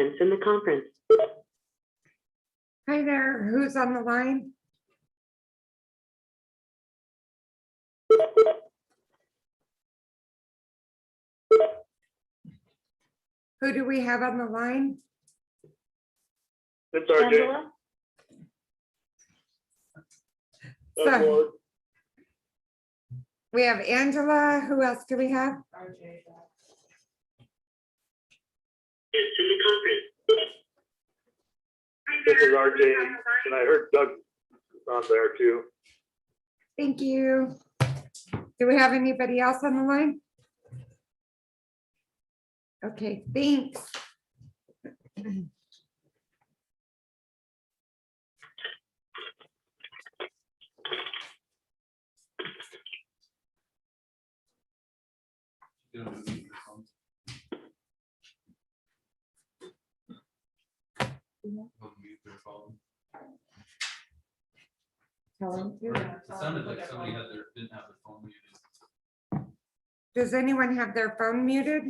participants in the conference. Hi there, who's on the line? Who do we have on the line? It's RJ. Angela? So, we have Angela, who else do we have? Is in the conference. This is RJ, and I heard Doug is on there too. Thank you. Do we have anybody else on the line? Okay, thanks. Tell them to. It sounded like somebody didn't have their phone muted. Does anyone have their phone muted?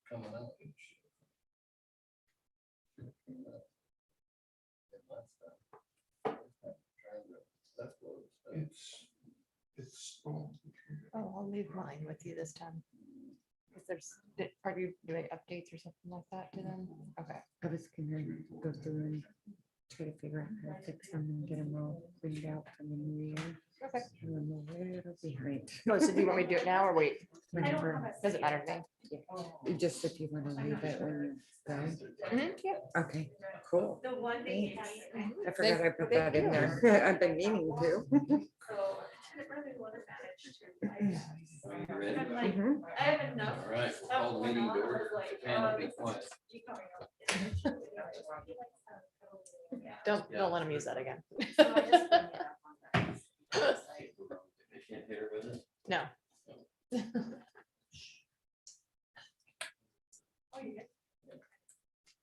Coming out. It's. Oh, I'll leave mine with you this time. If there's, are you doing updates or something like that to them? Okay. I was gonna go through and try to figure out how to fix them and get them all cleaned out from the new year. Okay. And I'm a little behind. No, so do you want me to do it now or wait? Whenever, Doesn't matter to me. just if you want to leave it when you go. Yeah. Okay, cool. Thanks. I forgot I put Thank that in you. there. I've been meaning to. You ready? Mhm. All right, we'll call the meeting to order. Japan, be quiet. Don't let them use that again. They can't hit her with it. No.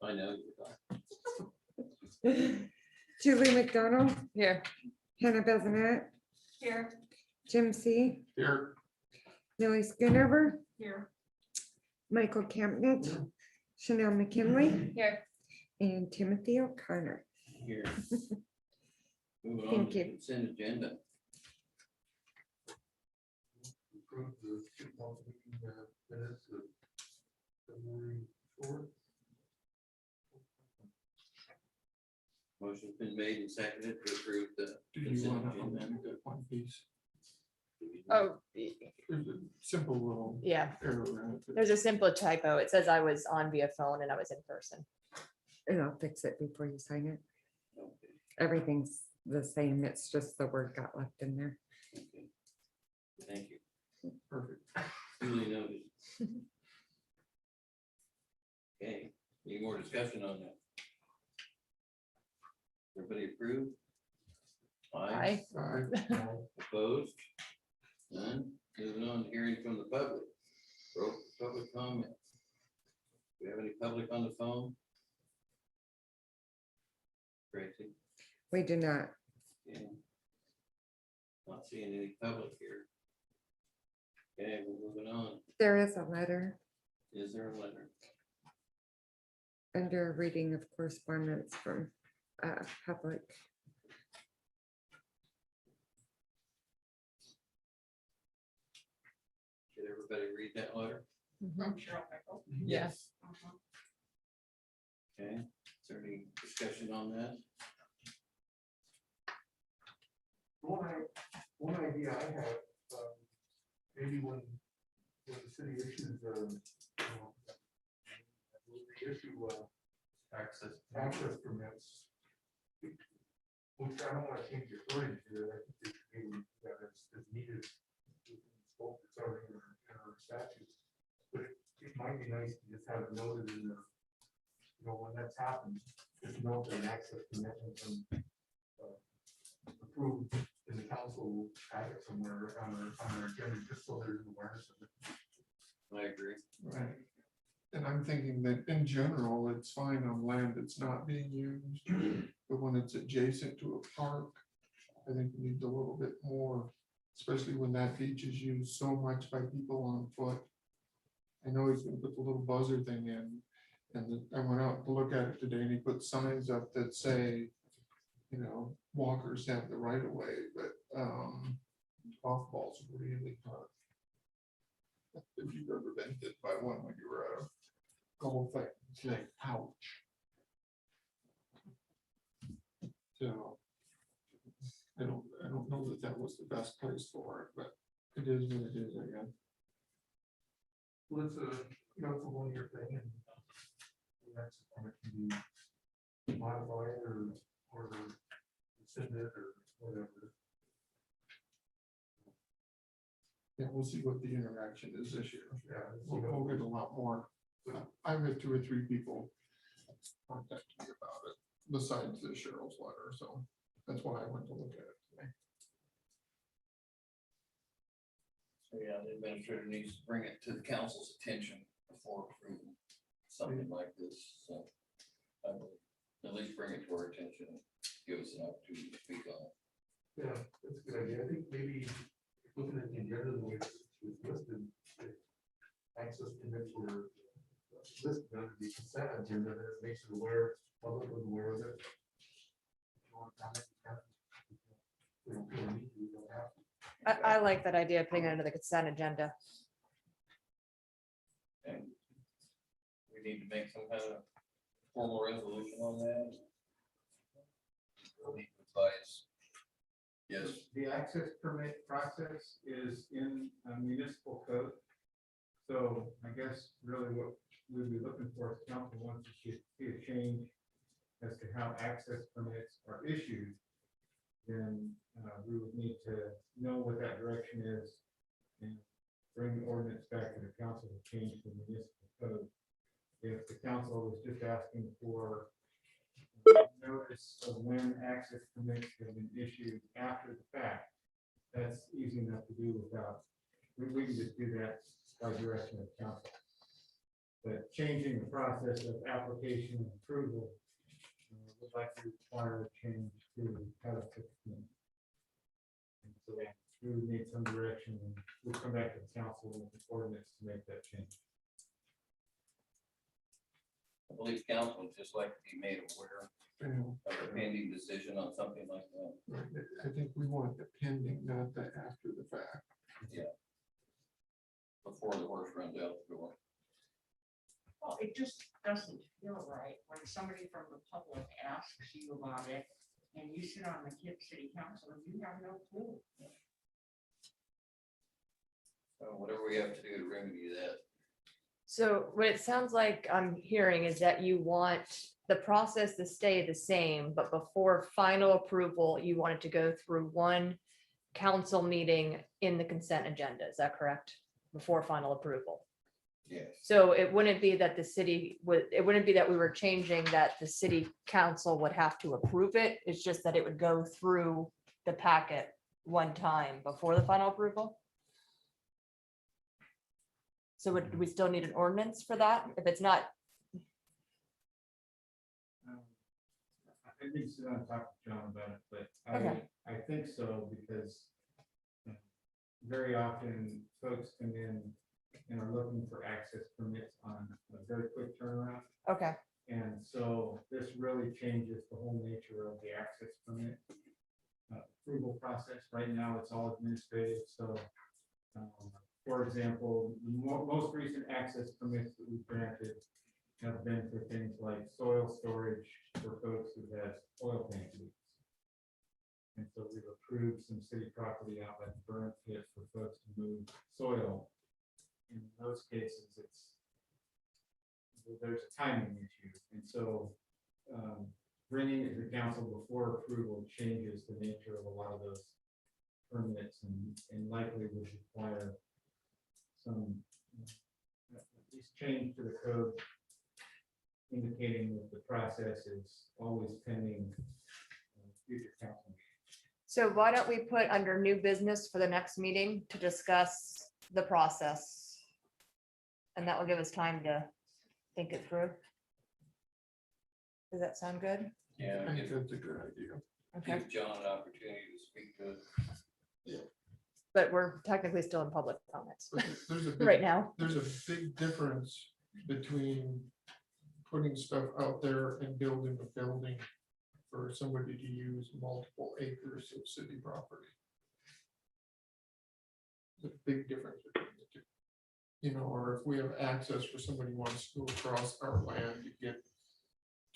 I know you're not. Julie McDonald, Here. Hannah Bezanet, Here. Jim C, Here. Millie Schoonover, Here. Michael Campnett, Chanel McKinley, Here. and Timothy O'Connor. Here. Moving on Thank to you. the consent agenda. Approve the 2000 minutes of February 4th. Motion's been made and seconded to approve the. Do you consent want to agenda. amend that one piece? Oh, There's a simple little yeah. error in it. There's a simple typo. It says I was on via phone and I was in person. And I'll fix it before you sign it. Okay, Everything's the same. It's just the word got left in there. okay. Thank you. Perfect. Duly noted. Okay, any more discussion on that? Everybody approved? Aye. Hi. Opposed? None. Moving on, to hearing from the public. Public comment. Do we have any public on the phone? Tracy? We do not. Yeah. Not seeing any public here. Okay, we're moving on. There is a letter. Is there a letter? Under reading of correspondence from public. Did everybody read that letter? Mhm. Yes. Okay, is there any discussion on that? One idea I have, maybe when the city issues, they issue, access permits, which I don't want to change the authority to, I think it should be, that it's needed. It's already in our statutes, but it might be nice to just have it noted in the, when that's happened, just note that an access permit has been approved in the council packet somewhere on our agenda, just so there's an awareness of it. I agree. Right. And I'm thinking that in general, it's fine on land that's not being used, but when it's adjacent to a park, I think we need a little bit more, especially when that beach is used so much by people on foot. I know he's gonna put the little buzzer thing in, and I went out to look at it today, and he put signs up that say, walkers have the right of way, but golf balls are really hard. If you've ever been hit by one when you were at a golf thing, it's like, ouch. So I don't know that was the best place for it, but it is what it is, I guess. Well, it's it's a 1 year thing, and that's it can be modified or rescinded or whatever. Yeah, we'll see what the interaction is this year. Yeah. We'll get a lot more. I've had 2 or 3 people contact me about it, besides the Cheryl's letter, so that's why I went to look at it today. So yeah, the administrator needs to bring it to the council's attention before approving something like this, so. I will at least bring it to our attention, and give us an opportunity to speak on it. Yeah, that's a good idea. I think maybe looking at the agenda, the way it's listed, if access permits were listed under the consent agenda, then it makes it aware, public was aware of it. If you want to comment, you can. We don't feel a need to, we don't have to. I like that idea of putting it under the consent agenda. And we need to make some kind of formal resolution on that. We'll need to advise. Yes, The access permit process is in a municipal code. So I guess really what we'd be looking for is council wants to see a change as to how access permits are issued. Then we would need to know what that direction is and bring the ordinance back to the council to change the municipal code. If the council was just asking for notice of when access permits have been issued after the fact, that's easy enough to do without, we can just do that by direction of council. But changing the process of application and approval would likely require a change to Title 16. And so we would need some direction, and we'll come back to the council with the ordinance to make that change. I believe council would just like to be made aware And, of a pending decision on something like that. right, I think we want the pending, not the after the fact. Before the horse runs out the door. Well, it just doesn't feel right when somebody from the public asks you about it and you sit on the Kip City Council and you have no clue. So whatever we have to do to remedy that. So what it sounds like I'm hearing is that you want the process to stay the same, but before final approval, you want it to go through one council meeting in the consent agenda. Is that correct? Before final approval. Yes. So it wouldn't be that the city would, it wouldn't be that we were changing that the city council would have to approve it. It's just that it would go through the packet one time before the final approval. So would we still need an ordinance for that? If it's not, I need to sit down and talk to John about it, but Okay. I think so, because very often folks come in and are looking for access permits on a very quick turnaround. okay, And so this really changes the whole nature of the access permit approval process. Right now, it's all administrative, so, for example, the most recent access permits that we've granted have been for things like soil storage for folks who have oil tank leaks. And so we've approved some city property out at the burn pit for folks to move soil. In those cases, there's a timing issue. And so bringing it to the council before approval changes the nature of a lot of those permits and likely would require some at least change to the code indicating that the process is always pending future council meetings. So why don't we put under new business for the next meeting to discuss the process? And that will give us time to think it through. Does that sound good? Yeah, I think that's a good idea. Okay, give John an opportunity to speak to it. but we're technically still in public comments But there's a right big, now. there's a big difference between putting stuff out there and building a building for somebody to use multiple acres of city property. There's a big difference between the two. You know, or if we have access for somebody who wants to go across our land to get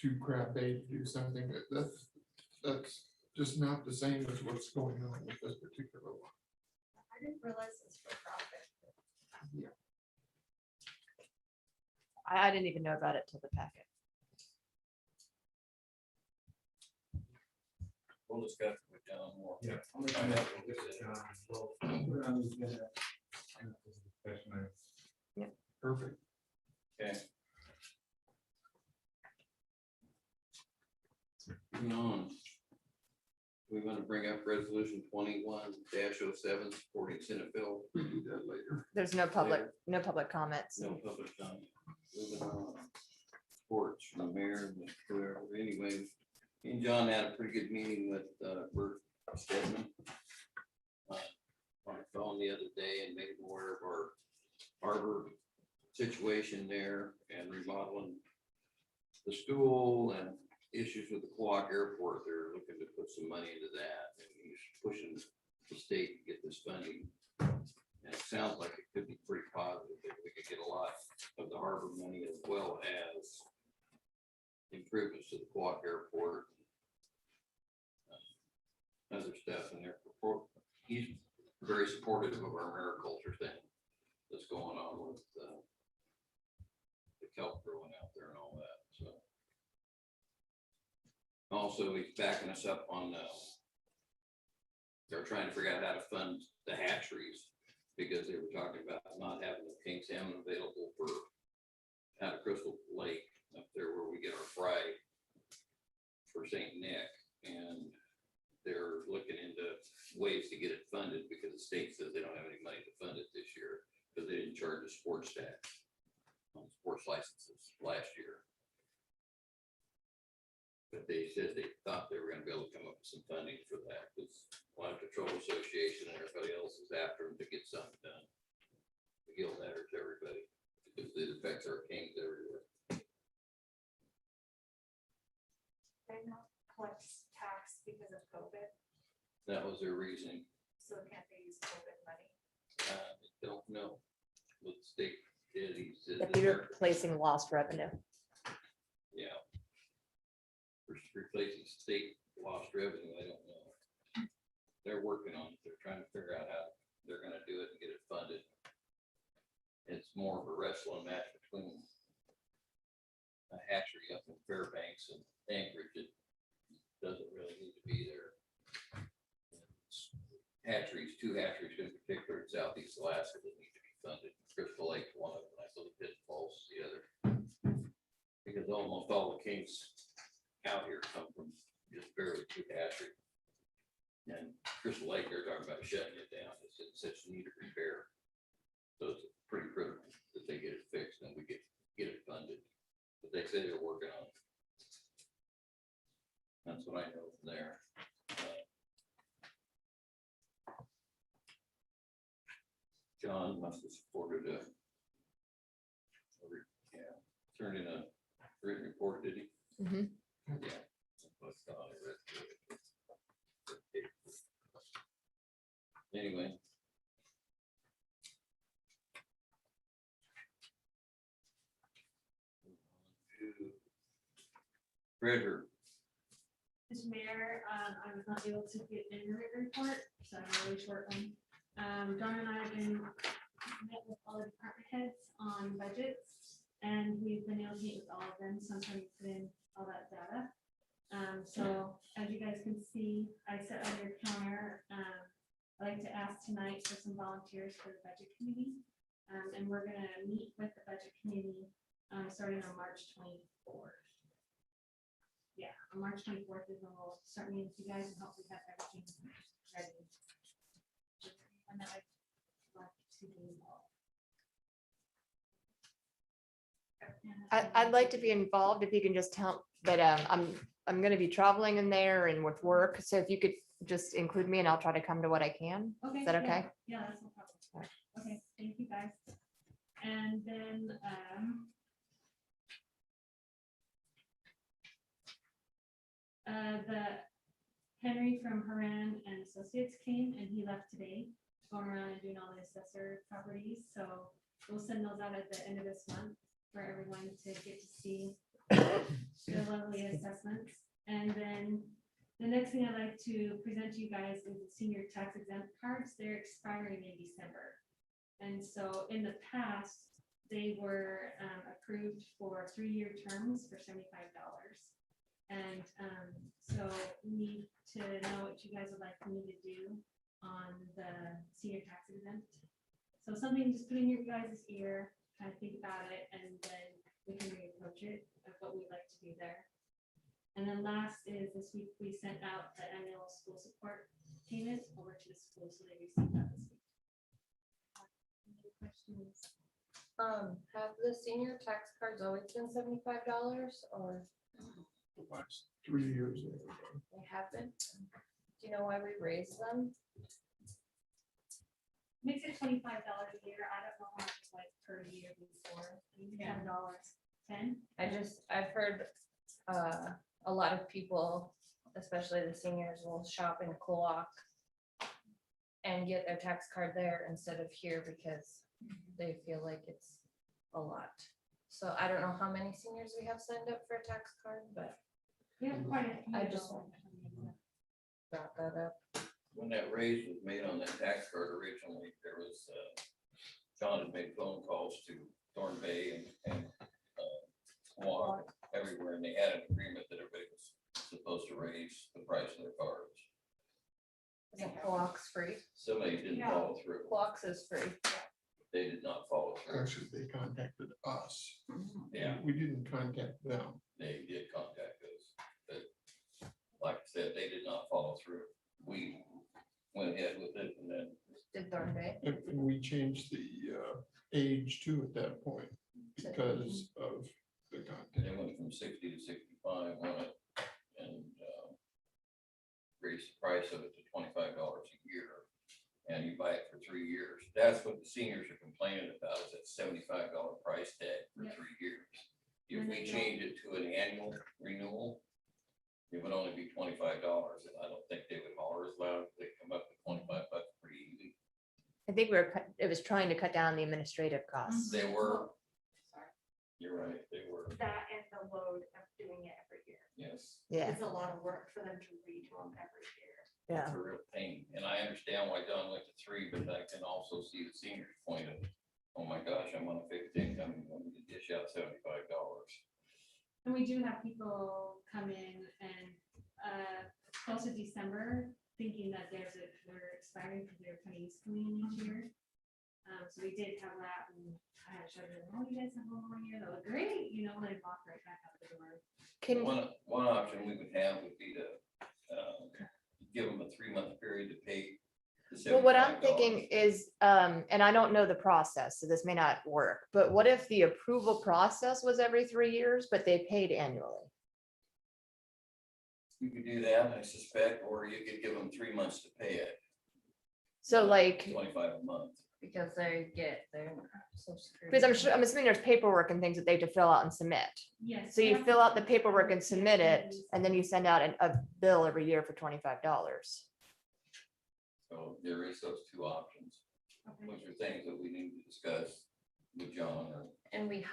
to crab bait to do something, that's just not the same as what's going on with this particular one. I didn't realize this for profit. Yeah. I didn't even know about it till the packet. We'll discuss it with John more. Yeah. I'll make a Find note out of what this, we said. John, as well. Put it on the agenda. And this is a discussion item. Perfect. Okay. Moving on. We want to bring up resolution 21-07 supporting Senate bill. We do that later. There's no public comments. No public comment. Moving on. Reports from the mayor and whoever. Anyway, me and John had a pretty good meeting with Bert Stedman on the phone the other day and made him aware of our harbor situation there and remodeling the school and issues with the Quad Airport. They're looking to put some money into that, and he's pushing the state to get this funding. And it sounds like it could be pretty positive that we could get a lot of the harbor money as well as improvements to the Quad Airport. Other stuff in there. He's very supportive of our mariculture thing that's going on with the kelp growing out there and all that, so. Also, he's backing us up on, they're trying to figure out how to fund the hatcheries, because they were talking about not having the king salmon available for out of Crystal Lake up there where we get our fry for St. Nick, and they're looking into ways to get it funded because the state says they don't have any money to fund it this year because they didn't charge a sports tax on sports licenses last year. But they said they thought they were going to be able to come up with some funding for that because Water Control Association and everybody else is after them to get something done. The guild letters, everybody, because it affects our kings everywhere. They not collect tax because of COVID, That was their reasoning. so can't they use COVID money? I don't know what the state did. He said If that you're replacing lost revenue. yeah. For replacing state lost revenue, I don't know. They're working on it. They're trying to figure out how they're gonna do it and get it funded. It's more of a wrestling match between a hatchery up in Fairbanks and Anchorage. It doesn't really need to be there. Hatcheries, two hatcheries in particular in Southeast Alaska that need to be funded. Crystal Lake, one of them, I believe Pitt Falls, is the other. Because almost all the kings out here come from just barely two hatcheries. And Crystal Lake, they're talking about shutting it down. It's in such need of repair. So it's pretty critical that they get it fixed and we get it funded. But they say they're working on it. That's what I know from there. John must have supported turned in a written report, did he? Mhm. Yeah. Anyway. Treasurer, Mr. Mayor, I was not able to get in the written report, so I'm really short one. Dawn and I have been met with all the department heads on budgets, and we've been able to meet with all of them, so I'm trying to put in all that data. So as you guys can see, I set on your counter, I'd like to ask tonight for some volunteers for the budget committee. And we're gonna meet with the budget committee, starting on March 24th. Yeah, on March 24th is when we'll start meeting with you guys and hopefully have everything ready. And then I'd like to be involved. I'd like to be involved if you can just tell, but I'm gonna be traveling in there and with work, so if you could just include me and I'll try to come to what I can. Okay. Is that yeah, okay? Yeah, that's no problem. Okay, thank you guys. And then, the Henry from Haran and Associates came and he left today, going around and doing all the assessor properties, so we'll send those out at the end of this month for everyone to get to see the lovely assessments. And then the next thing I'd like to present to you guys is the senior tax exempt cards. They're expiring in December. And so in the past, they were approved for 3-year terms for $75. And so we need to know what you guys would like me to do on the senior tax exempt. So something just put in your guys' ear, kind of think about it, and then we can reapproach it of what we'd like to do there. And then last is this week, we sent out the annual school support payment over to the school, so they received that this week. Any questions? Have the senior tax cards always been $75 or The last 3 years. they haven't? Do you know why we raised them? Makes it $25 a year. I don't know how much it's like per year before. Maybe $10, 10. I've heard a lot of people, especially the seniors, will shop in Cloak and get their tax card there instead of here because they feel like it's a lot. So I don't know how many seniors we have signed up for a tax card, but We have quite a few. I just brought that up. when that raise was made on that tax card originally, there was, John had made phone calls to Thorn Bay and Squawk everywhere, and they had an agreement that everybody was supposed to raise the price of their cards. Isn't Cloak's free? Somebody didn't Yeah. follow through. Cloak's is free. They did not follow through. Actually, they contacted us. Yeah, We didn't contact them. they did contact us, but like I said, they did not follow through. We went ahead with it and then Did Thorn Bay? And we changed the age too at that point because of the content. they went from 60 to 65 on it and raised the price of it to $25 a year. And you buy it for 3 years. That's what the seniors are complaining about, is that $75 price tag for Yep. 3 years. If we change it to an annual renewal, it would only be $25, and I don't think they would holler as loud if they come up to $25 pretty easy. I think it was trying to cut down the administrative costs. They were, Sorry. you're right, they were, That and the load of doing it every year. yes. Yeah, It's a lot of work for them to redo them every year. yeah. It's a real pain, and I understand why John went to 3, but I can also see the seniors' point of, oh my gosh, I'm on a fixed income, and want me to dish out $75. And we do have people come in and close to December, thinking that they're expiring because their pennies coming in each year. So we did have that, and I had showed them, oh, you guys have one more year, that was great, you know, they walk right back out the door. Can, One option we would have would be to give them a 3-month period to pay. the well, what I'm $75. thinking is, and I don't know the process, so this may not work, but what if the approval process was every 3 years, but they paid annually? You could do that, I suspect, or you could give them 3 months to pay it. So like, 25 a month. because they get their social security. Because I'm sure, I'm assuming there's paperwork and things that they have to fill out and submit. Yes. So we you have fill to out the submit paperwork and the submit it, fees. and then you send out a bill every year for $25. So there is those two options, Okay. which are things that we need to discuss with John or. And we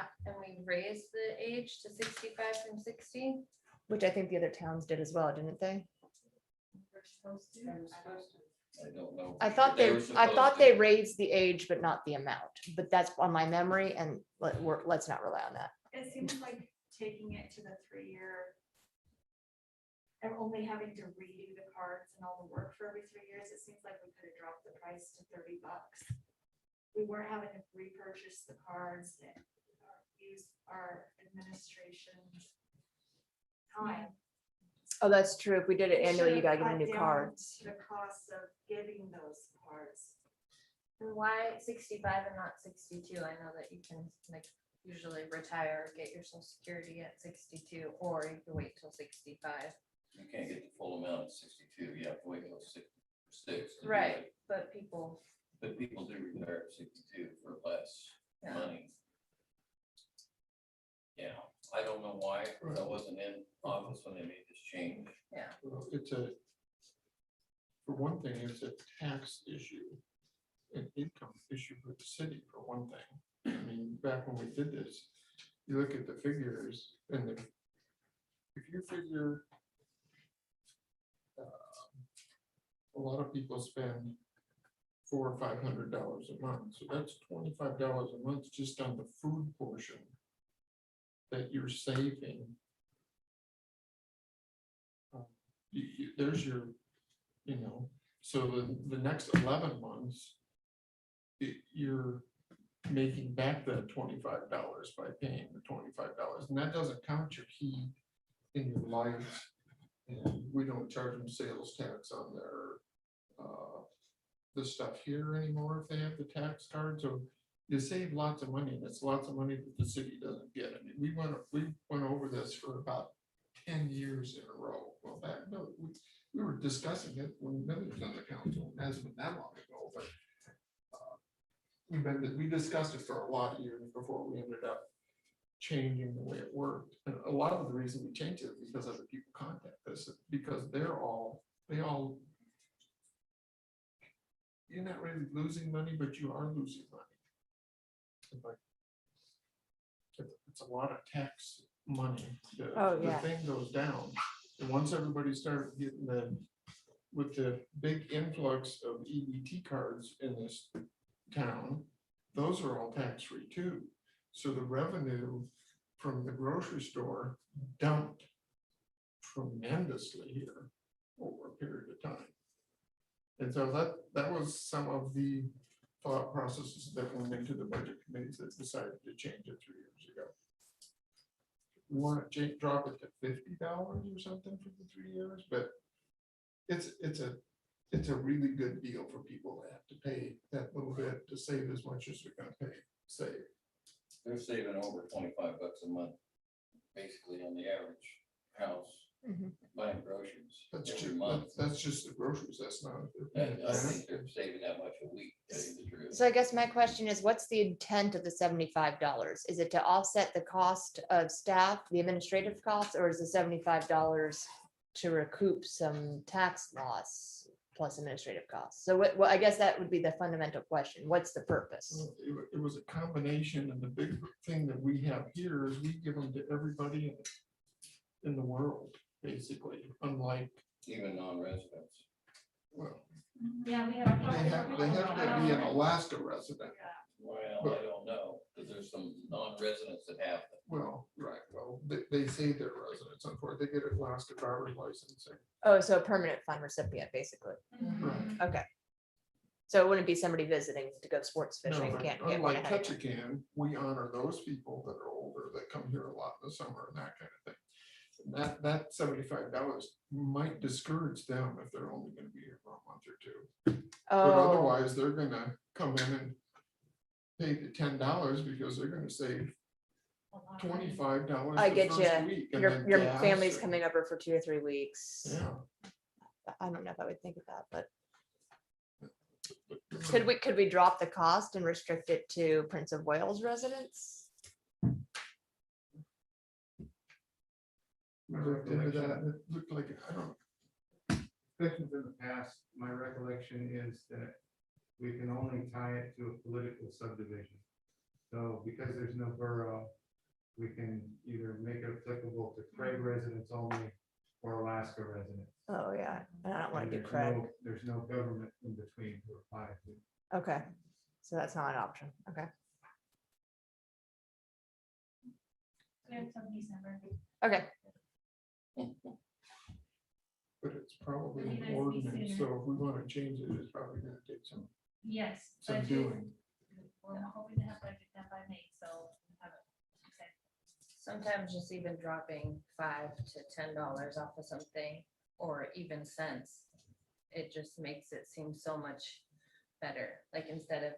raised the age to 65 from 60. Which I think the other towns did as well, didn't they? We're supposed to. I don't know. I thought were I supposed thought to. they raised the age, but not the amount, but that's on my memory, and let's not rely on that. It seems like taking it to the 3-year. And only having to redo the cards and all the work for every 3 years, it seems like we could have dropped the price to $30. We weren't having to repurchase the cards and use our administration's time. Oh, that's true. If we did it It annually, you should've gotta give them cut new down cards. The cost of getting those cards. And why 65 and not 62? I know that you can like usually retire, get your social security at 62, or you can wait till 65. You can't get the full amount at 62, you have to wait till 66. to do Right, it. but people, But people do retire at 62 for less Yeah. money. Yeah, I don't know why, because I wasn't in office when they made this change. Well, it's a, for one thing, it's a tax issue, an income issue for the city, for one thing. I mean, back when we did this, you look at the figures and if you figure a lot of people spend $400 or $500 a month, so that's $25 a month just on the food portion that you're saving. There's your, so the next 11 months, you're making back the $25 by paying the $25, and that doesn't count your heat and your lights, and we don't charge them sales tax on their the stuff here anymore if they have the tax card, so you save lots of money, and it's lots of money that the city doesn't get. I mean, we went over this for about 10 years in a row. Well, we were discussing it when Billy was on the council, it hasn't been that long ago, but we discussed it for a lot of years before we ended up changing the way it worked. And a lot of the reason we changed it is because other people contact us, because they all, you're not really losing money, but you are losing money. But it's a lot of tax money. Oh, The yeah. thing goes down. And once everybody started getting with the big influx of EBT cards in this town, those are all tax-free too. So the revenue from the grocery store dumped tremendously here over a period of time. And so that was some of the thought processes that went into the budget committees that decided to change it 3 years ago. We want to drop it to $50 or something for the 3 years, but it's a really good deal for people that have to pay that little bit to save as much as they're gonna save. They're saving over $25 a month, basically on the average house, Mhm. buying groceries That's every just, month. that's just the groceries, that's not. And I think they're saving that much a week, to tell you the truth. So I guess my question is, what's the intent of the $75? Is it to offset the cost of staff, the administrative costs, or is the $75 to recoup some tax loss plus administrative costs? So what, I guess that would be the fundamental question. What's the purpose? It was a combination, and the big thing that we have here is we give them to everybody in the world, basically, unlike, Even non-residents. well, Yeah, we have. they have to be an Alaska resident. Well, I don't know, because there's some non-residents that have them. Well, right, well, they say they're residents, unfortunately, they get an Alaska driver's license. Oh, so a permanent fund recipient, basically. Right. Okay. So it wouldn't be somebody visiting to go sports No, fishing, but can't get one unlike ahead of time. Ketchikan, we honor those people that are older, that come here a lot in the summer and that kind of thing. And that $75 might discourage them if they're only gonna be here for a month or two. But Oh, otherwise, they're gonna come in and pay the $10 because they're gonna save $25. I the get first you. week, and Your then your gas family's and- coming over for 2 or 3 weeks. Yeah, I don't know if I would think of that, but Could we drop the cost and restrict it to Prince of Wales residents? We looked into that, and it looked like, I don't, Discussions in the past, my recollection is that we can only tie it to a political subdivision. So because there's no borough, we can either make it applicable to Craig residents only or Alaska residents. Oh, yeah, and I don't want And to do there's Craig. there's no government in between to apply it to. Okay, so that's not an option. Okay, Until December. okay. but it's probably Maybe an that's ordinance, sooner. so if we wanna change it, it's probably gonna take some Yes. budget. doing. We're hoping to have budget done by May, so. we'll have it. Okay. Sometimes just even dropping $5 to $10 off of something, or even cents, it just makes it seem so much better. Like instead of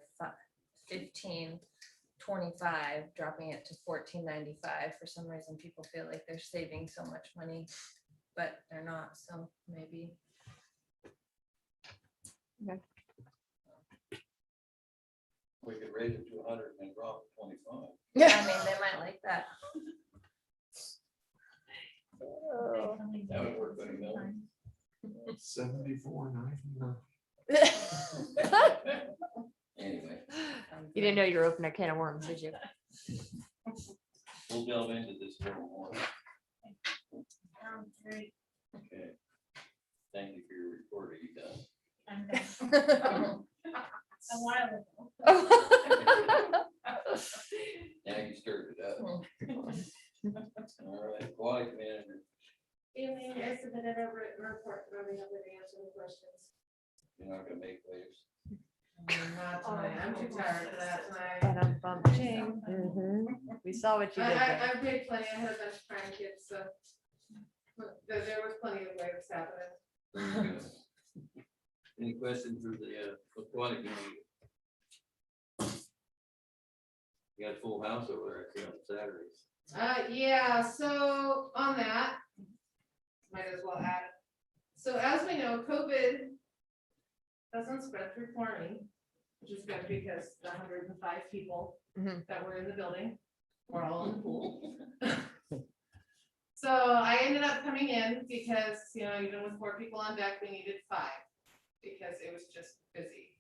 $15.25, dropping it to $14.95. For some reason, people feel like they're saving so much money, but they're not. So maybe. We could raise it to 100 and then drop it 25. I mean, they might like that. Oh. That would work better, though. 74.99. Anyway, You didn't know you were opening a can of worms, did you? we'll delve into this a little more. Great. Okay. Thank you for your report. Are you done? I'm done. A while ago. Now you stirred it up. All right, aquatic manager, Aileen, I submitted a written report, but I'm happy to answer the questions. you're not gonna make waves. Not tonight, I'm too tired for that tonight. Ba-dum-bum-ching. We saw what you did there. I paid plenty, I had a bunch of crying kids, so. There was plenty of waves happening. Any questions for the aquatic manager? You got a full house over there, I see on Saturdays. Yeah, so on that, might as well add. So as we know, COVID doesn't spread through chlorine, which is good because the 105 people Mhm. that were in the building were all in the pool. So I ended up coming in because, even with 4 people on deck, we needed 5 because it was just busy.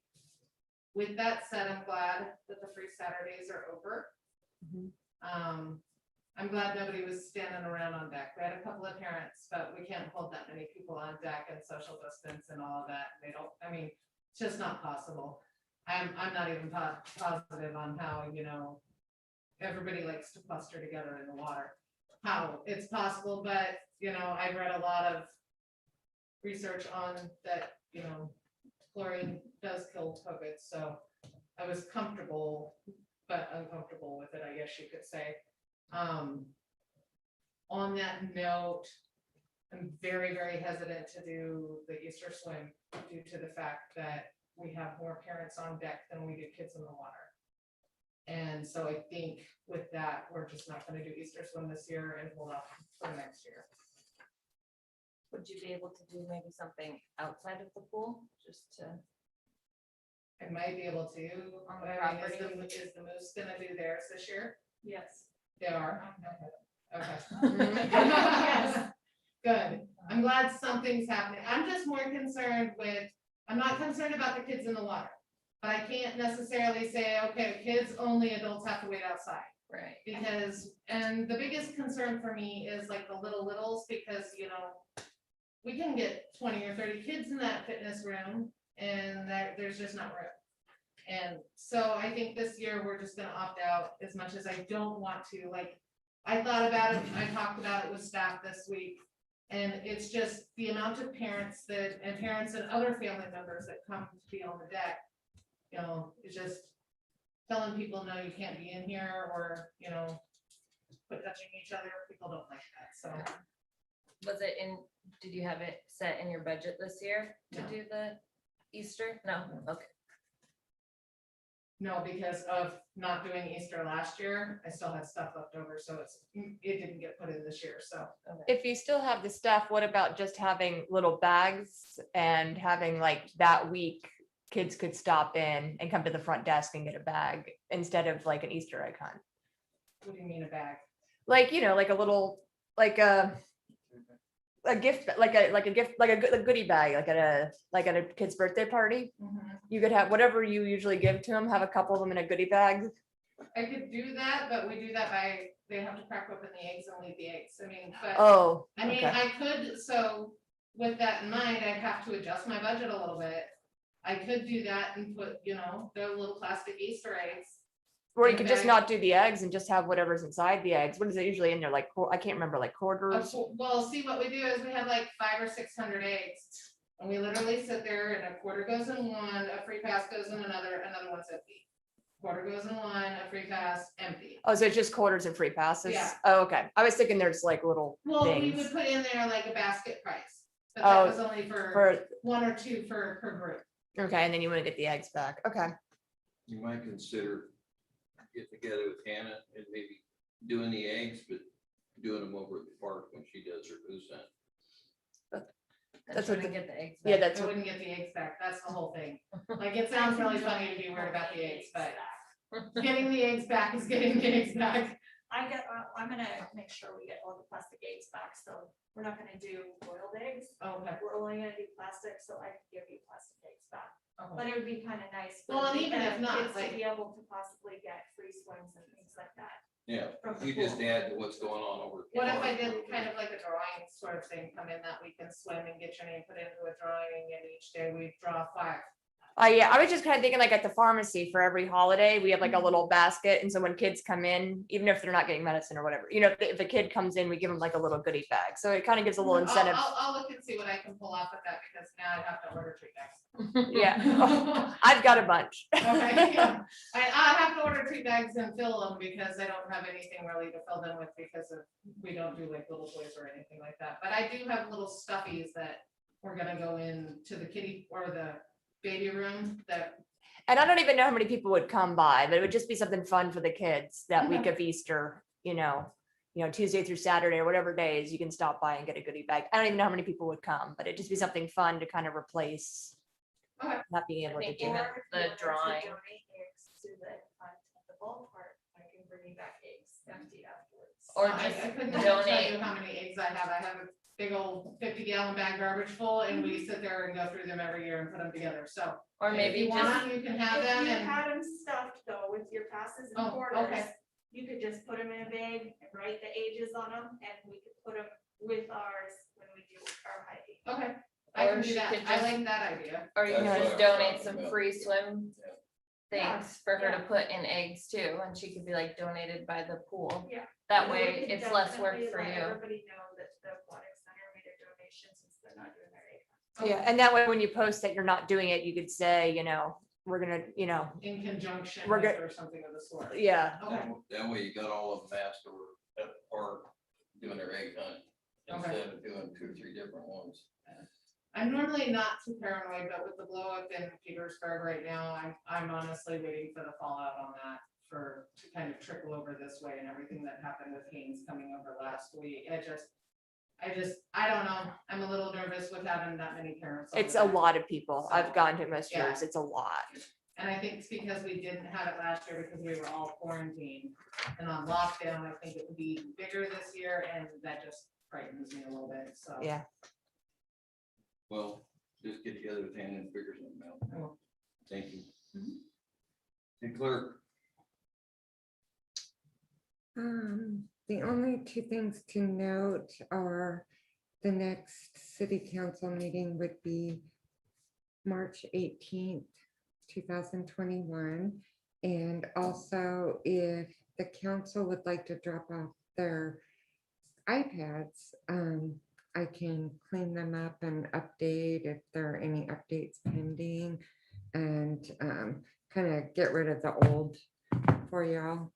With that said, I'm glad that the free Saturdays are over. Mhm. I'm glad nobody was standing around on deck. We had a couple of parents, but we can't hold that many people on deck and social distance and all of that. It's just not possible. I'm not even positive on how, everybody likes to cluster together in the water. How it's possible, but, I've read a lot of research on that, chlorine does kill COVID, so I was comfortable, but uncomfortable with it, I guess you could say. On that note, I'm very, very hesitant to do the Easter swim due to the fact that we have more parents on deck than we do kids in the water. And so I think with that, we're just not gonna do Easter swim this year and hold off for next year. Would you be able to do maybe something outside of the pool, just to? I might be able to, On but the I mean, property? is the Moose gonna do theirs this year? Yes. They are, okay. Yes. Good, I'm glad something's happening, I'm just more concerned with, I'm not concerned about the kids in the water. But I can't necessarily say, okay, kids only, adults have to wait outside. Right. Because, and the biggest concern for me is like the littles, because, we can get 20 or 30 kids in that fitness room and there's just not room. And so I think this year we're just gonna opt out as much as I don't want to, I thought about it, I talked about it with staff this week. And it's just the amount of parents and other family members that come to be on the deck. It's just telling people, no, you can't be in here, or, quit touching each other, people don't like that, so. Was it did you have it set in your budget this year to No. do the Easter? No, okay. No, because of not doing Easter last year, I still had stuff left over, so it didn't get put in this year, so. If you still have the stuff, what about just having little bags and having like that week kids could stop in and come to the front desk and get a bag instead of like an Easter egg hunt. What do you mean a bag? Like, like a little, like a gift, like a gift, like a goodie bag, like at a kid's birthday party. You could have whatever you usually give to them, have a couple of them in a goodie bag. I could do that, but we do that by, they have to crack open the eggs and leave the eggs. I mean, but. Oh, I mean, okay. I could, so with that in mind, I'd have to adjust my budget a little bit. I could do that and put, the little plastic Easter eggs. Or you in could a just bag. not do the eggs and just have whatever's inside the eggs. What is it usually in there? Like, I can't remember, like quarters. Well, see, what we do is we have like 500 or 600 eggs. And we literally sit there and a quarter goes in one, a free pass goes in another one's empty. Quarter goes in one, a free pass, empty. Oh, so it's just quarters and free passes? Yeah. Oh, okay. I was thinking there's like little Well, we things. would put in there like a basket price. But that Oh, was only for For, one or two per group. okay, and then you want to get the eggs back. Okay. You might consider getting together with Hannah and maybe doing the eggs, but doing them over at the park when she does her goose hunt. That's That's what what the- get the eggs. Yeah, back. that's I what, wouldn't get the eggs back. That's the whole thing. Like, it sounds really funny to be worried about the eggs, but getting the eggs back is getting the eggs back. I'm gonna make sure we get all the plastic eggs back, so we're not gonna do boiled eggs. Okay. We're only gonna do plastic, so I can give you plastic eggs back, Okay. but it would be kind of nice. for Well, and the even if not, kids to like- be able to possibly get free swims and things like that. Yeah, From the you just pool. add to what's going on over. at the What if I park. did kind of like a drawing sort of thing, come in that we can swim and get your name put into a drawing, and each day we draw 5. yeah, I was just kind of thinking like at the pharmacy for every holiday, we have like a little basket. And so when kids come in, even if they're not getting medicine or whatever, if the kid comes in, we give them like a little goodie bag. So it kind of gives a little incentive. I'll look and see what I can pull off with that, because now I have to order treat bags. Yeah, I've got a bunch. Okay, yeah. I have to order 2 bags and fill them, because I don't have anything really to fill them with, because we don't do like little toys or anything like that. But I do have little stuffies that we're gonna go into the kitty or the baby room that. And I don't even know how many people would come by, but it would just be something fun for the kids that week of Easter, Tuesday through Saturday or whatever days you can stop by and get a goodie bag. I don't even know how many people would come, but it'd just be something fun to kind of replace Okay. not being able to think do even it. Or if you the wanted to drawing. donate eggs to the ballpark, I can bring you back eggs empty afterwards. Or I just couldn't tell donate. you how many eggs I have. I have a big old 50-gallon bag garbage full, and we sit there and go through them every year and put them together. So Or if maybe you just, want, you can have If them you and. had them stuffed though with your passes and Oh, quarters, okay. you could just put them in a bag and write the ages on them, and we could put them with ours when we do our hiking. Okay, I Or can she do that. could I just- like that idea. or you can That's just what I was donate talking some about. free swim Yeah. things for her to Yeah. put in eggs too, and she could be like donated by the pool. Yeah. That And we way can it's less work definitely for let you. Everybody know that the aquatic center made a donation since they're not doing their egg. Yeah, and that way when you post that you're not doing it, you could say, we're gonna, In conjunction We're with good. or something of the sort. yeah. Okay. That way you got all of them masked over at the park doing their egg hunt instead of doing 2 or 3 different ones. I'm normally not too paranoid, but with the blow up in Petersburg right now, I'm honestly waiting for the fallout on that to kind of trickle over this way, and everything that happened with Haynes coming over last week. I don't know. I'm a little nervous with having that many parents. It's over a there. lot of people. I've So, gone to most yeah. years. It's a lot. And I think it's because we didn't have it last year because we were all quarantined and on lockdown. I think it would be bigger this year, and that just frightens me a little bit, so. Yeah. Well, just get together with Hannah and figure something out. Oh. Thank you. And clerk, The only 2 things to note are the next city council meeting would be March 18th, 2021. And also if the council would like to drop off their iPads, I can clean them up and update if there are any updates pending, and kind of get rid of the old for y'all.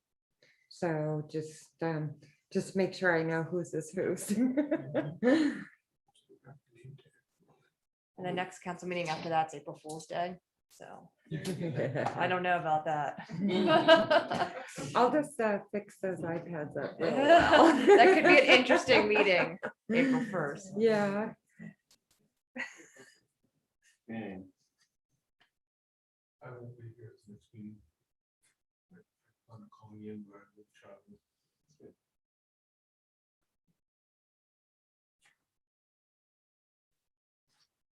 So just make sure I know whose is whose. And the next council meeting after that's April Fool's Day. So I don't know about that. I'll just fix those iPads up. real well. That could be an interesting meeting, April 1st. Yeah. okay. I won't be here at the next meeting. I'm calling in, but I will travel.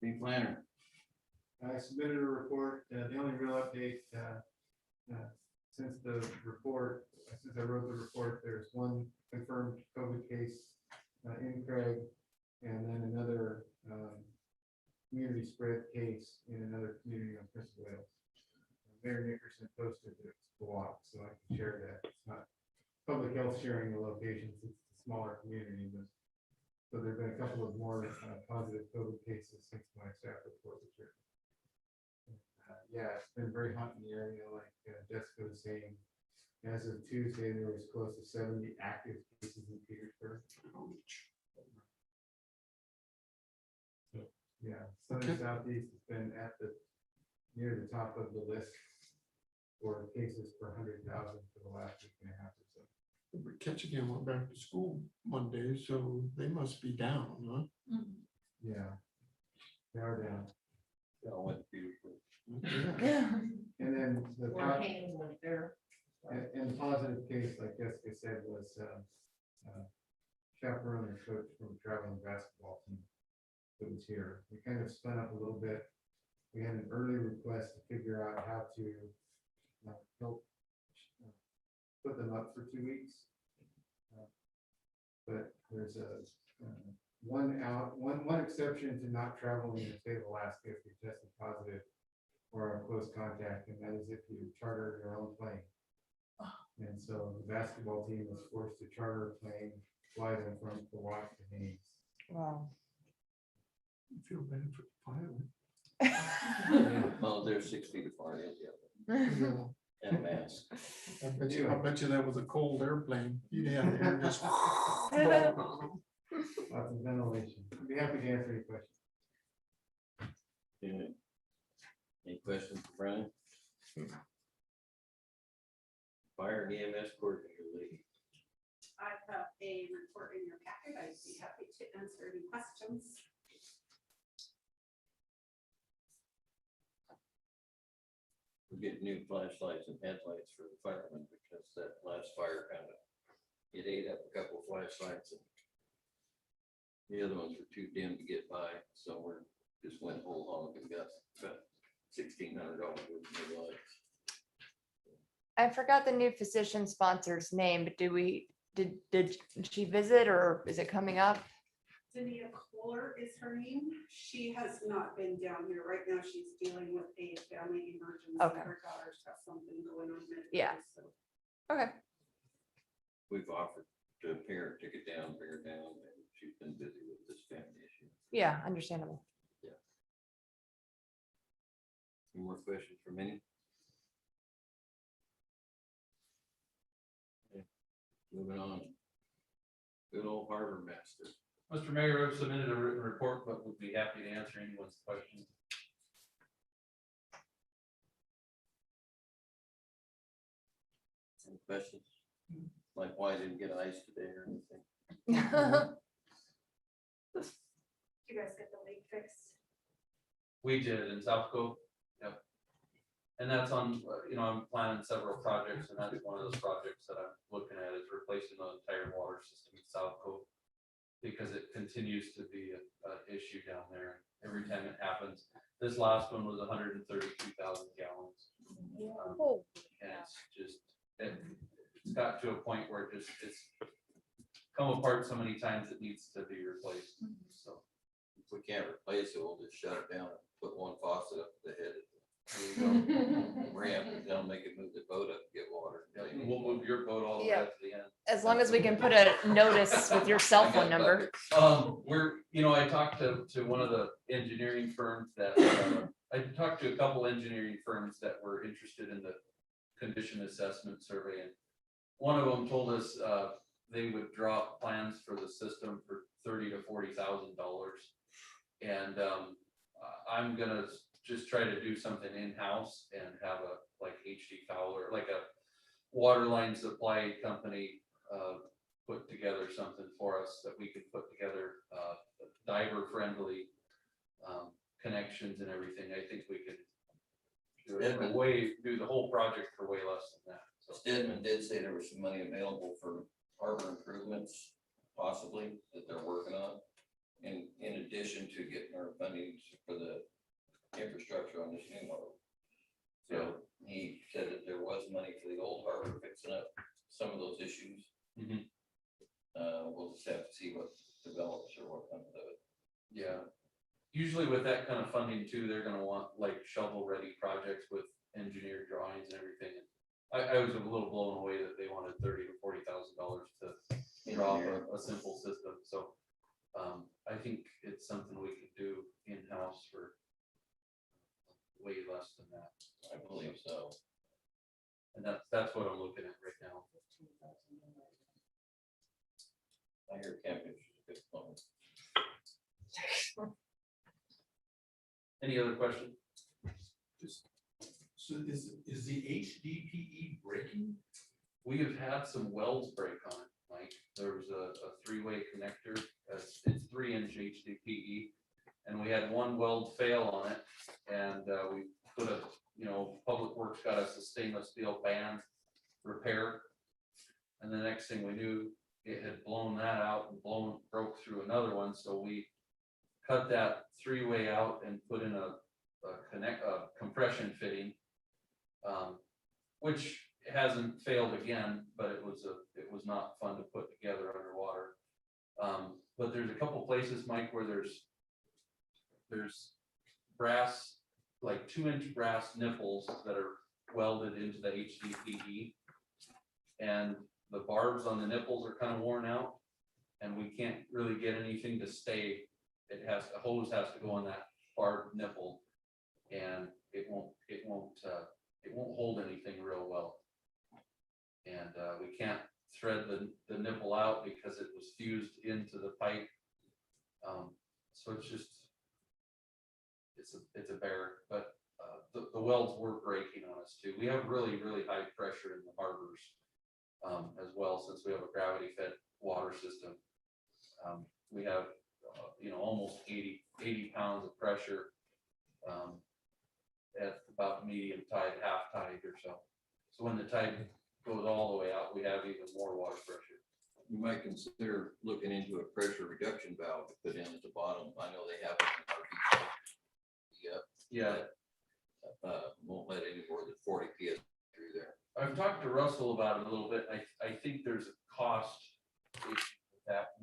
City planner. I submitted a report, the only real update, since the report, since I wrote the report, there's one confirmed COVID case in Craig, and then another community spread case in another community on Prince of Wales. Mayor Nickerson posted it to walk, so I can share that. It's not public health sharing the locations, it's a smaller community, but so there've been a couple of more positive COVID cases since my staff report was written. Yeah, it's been very hot in the area, like Jessica was saying. As of Tuesday, there was close to 70 active cases in Petersburg. Yeah, southern southeast has been at near the top of the list for cases per 100,000 for the last week and a half or so. But Ketchikan went back to school Monday, so they must be down, huh? Yeah, they are down. They all went to Petersburg. And then the Or top, Haynes went there. and the positive case, like Jessica said, was chaperone and coach from a traveling basketball team that was here. We kind of spun up a little bit. We had an early request to figure out how to help put them up for 2 weeks. But there's one exception to not traveling in the state of Alaska if you tested positive or a close contact, and that is if you charter your own plane. And so the basketball team was forced to charter a plane, fly them from Kauai to Haynes. Wow. I feel bad for the pilot. Well, they're 6 feet apart, yeah, Yeah. and a mask. I bet you that was a cold airplane. You'd have air just. Lots of ventilation. I'd be happy to answer any questions. Yeah. Any questions for Brian? Fire and EMS coordinator, Lee. I have a report in your packet. I'd be happy to answer any questions. We get new flashlights and headlights for the firemen because that last fire it ate up a couple of flashlights and the other ones were too dim to get by, so we're just went whole hog and got about $1,600 worth of new lights. I forgot the new physician sponsor's name, but did she visit or is it coming up? Cynthia Kohler is her name. She has not been down here. Right now, she's dealing with a family emergency. Okay. Her daughter's got something going on. medically, Yeah. so. Okay. We've offered to a parent to get down, bring her down, and she's been busy with this family issue. Yeah, understandable. Any more questions for Minnie? Okay, moving on. Good old harbor master. Mr. Mayor, I've submitted a written report, but would be happy to answer anyone's questions. Any questions? Like why I didn't get ice today or anything? You guys get the leak fixed? We did in South Cove. Yep. And that's on, I'm planning several projects and that's one of those projects that I'm looking at is replacing the entire water system in South Cove. Because it continues to be an issue down there. Every time it happens, this last one was 132,000 gallons. And it's just, it's got to a point where it's come apart so many times it needs to be replaced. So If we can't replace it, we'll just shut it down and put one faucet up to the head. Ramp, and they'll make it move the boat up to get water. we'll move your boat all the way Yeah. up to the end. As long as we can put a notice with your cell phone number. I talked to one of the engineering firms that, I talked to a couple engineering firms that were interested in the condition assessment survey. And one of them told us, they would draw up plans for the system for $30,000 to $40,000. And, I'm gonna just try to do something in-house and have a HD Fowler, like a water line supply company, put together something for us that we could put together, diver friendly, connections and everything. I think we could do it for do the whole project for way less than that. So Stedman did say there was some money available for harbor improvements, possibly, that they're working on. In addition to getting our funding for the infrastructure on this new harbor. So he said that there was money for the old harbor fixing up some of those issues. Mhm. We'll just have to see what develops or what comes of it. yeah, usually with that kind of funding too, they're gonna want like shovel-ready projects with engineered drawings and everything. I was a little blown away that they wanted $30,000 to $40,000 to draw up a simple system. So I think it's something we could do in-house for way less than that. I believe so. And that's what I'm looking at right now. I hear camping is a good plan. Any other questions? So is the HDPE breaking? We have had some welds break on it, Mike. There was a three-way connector, it's 3-inch HDPE. And we had one weld fail on it, and we put Public Works got us a stainless steel band repair. And the next thing we knew, it had blown that out and broke through another one. So we cut that three-way out and put in a compression fitting, which hasn't failed again, but it was not fun to put together underwater. But there's a couple places, Mike, where there's brass, like 2-inch brass nipples that are welded into the HDPE, and the barbs on the nipples are kind of worn out, and we can't really get anything to stay. A hose has to go on that barbed nipple, and it won't hold anything real well. And we can't thread the nipple out because it was fused into the pipe. So it's a bear, but the welds were breaking on us too. We have really, really high pressure in the harbors as well, since we have a gravity fed water system. We have almost 80 pounds of pressure at about medium tide, half tide or so. So when the tide goes all the way out, we have even more water pressure. You might consider looking into a pressure reduction valve to put in at the bottom. I know they have it in RV. Yeah. Won't let any more than 40 PS through there. I've talked to Russell about it a little bit. I think there's a cost issue with that,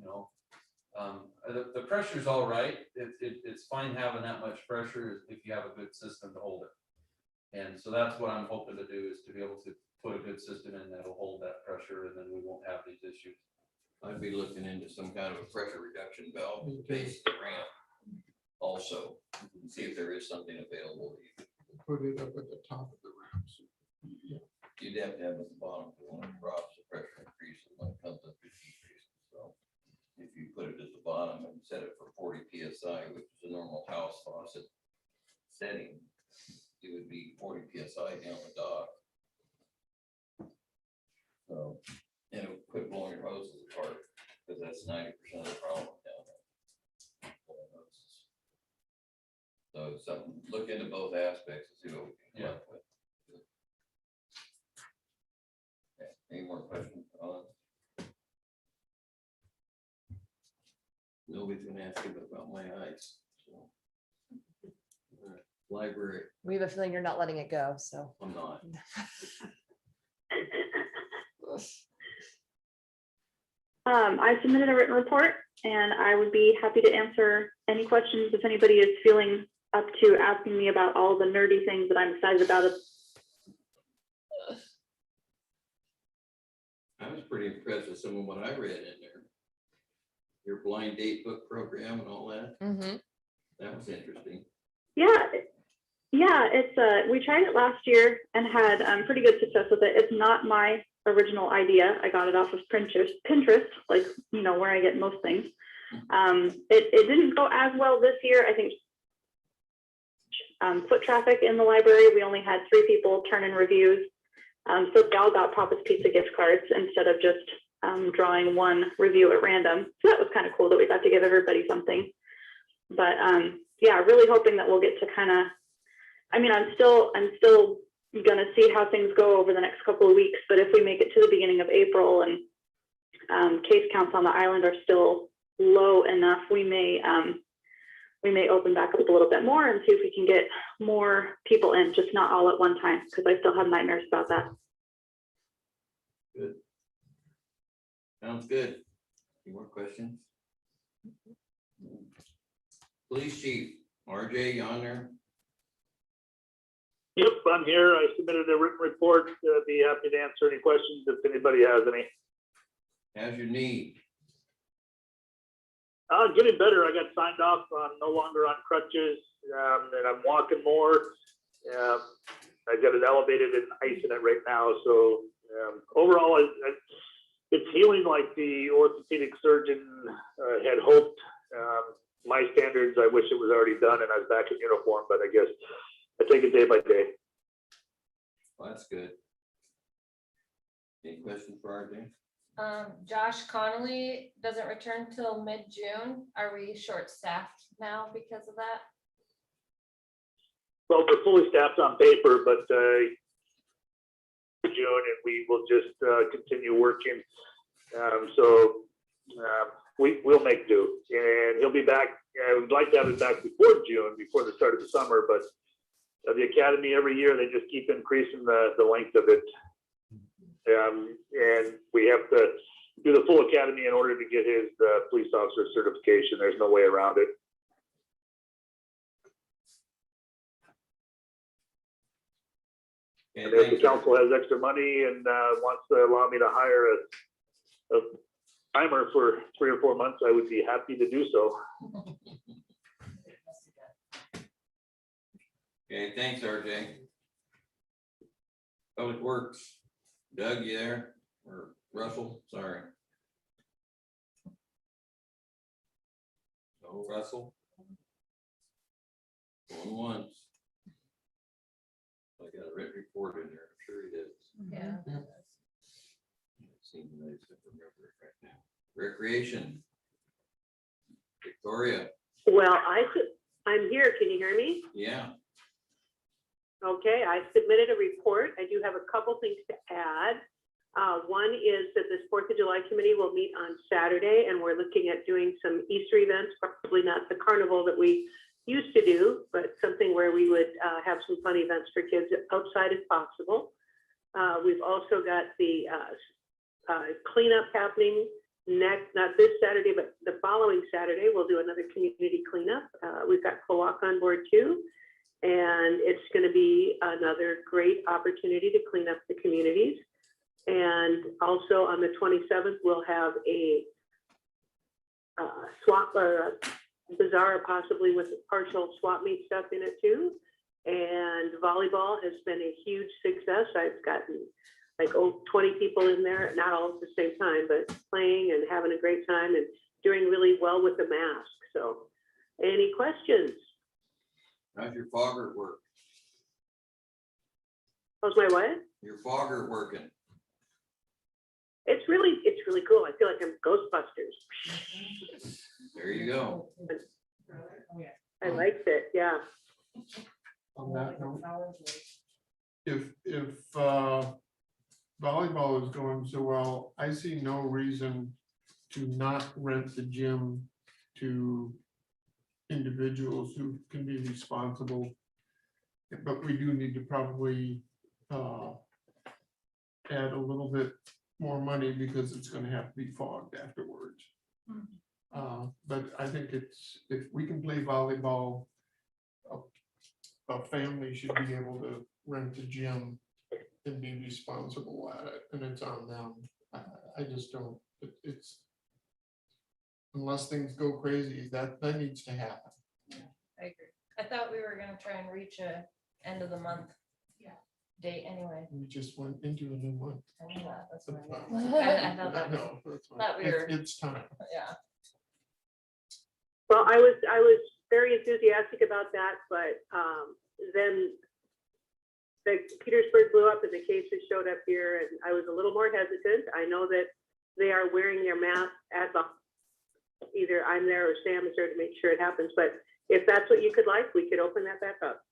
the pressure's all right. It's fine having that much pressure if you have a good system to hold it. And so that's what I'm hoping to do, is to be able to put a good system in that'll hold that pressure, and then we won't have these issues. I'd be looking into some kind of a pressure reduction valve to base the ramp also, and see if there is something available. Put it up at the top of the ramps. Yeah. You'd have to have it at the bottom, because when it drops, the pressure increases, when it comes up, it decreases. So if you put it at the bottom and set it for 40 PSI, which is a normal house faucet setting, it would be 40 PSI down the dock. So, and it would quit blowing your hoses apart, because that's 90% of the problem down there. So something, look into both aspects and see what we can come up with. Okay, any more questions on? Nobody's gonna ask you about my eyes, so. Library, We have a feeling you're not letting it go, so. I'm not. I submitted a written report, and I would be happy to answer any questions if anybody is feeling up to asking me about all the nerdy things that I'm excited about. I was pretty impressed with some of what I read in there. Your blind date book program and all that. Mm-hmm. That was interesting. Yeah, it's we tried it last year and had pretty good success with it. It's not my original idea. I got it off of Pinterest, like where I get most things. It didn't go as well this year. I think foot traffic in the library, we only had 3 people turn in reviews. So they all got Papa's Pizza gift cards instead of just drawing one review at random. So that was kind of cool that we got to give everybody something. But yeah, really hoping that we'll get to kind of I mean, I'm still gonna see how things go over the next couple of weeks, but if we make it to the beginning of April and case counts on the island are still low enough, we may open back up a little bit more and see if we can get more people in, just not all at one time, because I still have nightmares about that. Good. Sounds good. Any more questions? Police chief, RJ, you on there? Yep, I'm here. I submitted a written report. Be happy to answer any questions if anybody has any. How's your knee? Getting better. I got signed off on no longer on crutches, and I'm walking more. I got it elevated and icing it right now. So overall, it's healing like the orthopedic surgeon had hoped. My standards, I wish it was already done and I was back in uniform, but I guess I take it day by day. Well, that's good. Any questions for RJ? Josh Connolly doesn't return till mid-June. Are we short-staffed now because of that? Well, we're fully staffed on paper, but June, and we will just continue working. We'll make do, and he'll be back. I would like to have him back before June, before the start of the summer, but the academy every year, they just keep increasing the length of it. And we have to do the full academy in order to get his police officer certification. There's no way around it. And if the council has extra money and wants to allow me to hire a timer for 3 or 4 months, I would be happy to do so. Okay, thanks, RJ. Public Works, Doug, you there? Or Russell, sorry. No, Russell. Going once. I got a written report in there, I'm sure he did. Yeah. Seems nice to remember it right now. Recreation. Victoria, Well, I'm here. Can you hear me? yeah, Okay, I submitted a report. I do have a couple things to add. One is that this 4th of July committee will meet on Saturday, and we're looking at doing some Easter events, probably not the carnival that we used to do, but something where we would have some fun events for kids outside if possible. We've also got the cleanup happening not this Saturday, but the following Saturday. We'll do another community cleanup. We've got co-op on board too. And it's going to be another great opportunity to clean up the communities. And also on the 27th, we'll have a swap or a bazaar, possibly with partial swap meet stuff in it too. And volleyball has been a huge success. I've gotten like 20 people in there, not all at the same time, but playing and having a great time and doing really well with the mask. So any questions? how's your fogger work? How's my what? Your fogger working? It's really cool. I feel like I'm Ghostbusters. There you go. I liked it, yeah. On that note, if volleyball is going so well, I see no reason to not rent the gym to individuals who can be responsible. But we do need to probably add a little bit more money because it's going to have to be fogged afterwards. But I think if we can play volleyball, a family should be able to rent a gym and be responsible at it, and it's on them. I just don't, it's, unless things go crazy, that needs to happen. I agree. I thought we were gonna try and reach a end of the month. Date anyway. We just went into a new month. I knew that, that's what I meant. I thought that, No, that's fine. thought we were, It's time. yeah. Well, I was very enthusiastic about that, but then the Petersburg blew up and the cases showed up here, and I was a little more hesitant. I know that they are wearing their masks at the, either I'm there or Sam is there to make sure it happens, but if that's what you could like, we could open that back up.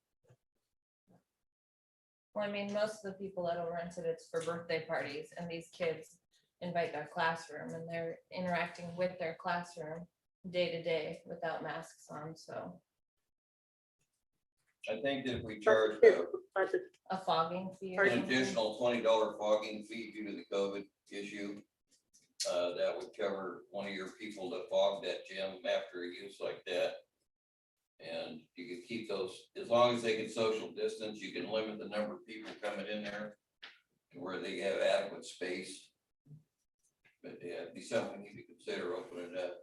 Well, I mean, most of the people that'll rent it, it's for birthday parties, and these kids invite their classroom, and they're interacting with their classroom day to day without masks on, so I think that if we charge a fogging fee or an something. additional $20 fogging fee due to the COVID issue, that would cover one of your people that fogged that gym after a use like that. And you can keep those, as long as they can social distance, you can limit the number of people coming in there to where they have adequate space. But yeah, it'd be something you could consider opening up.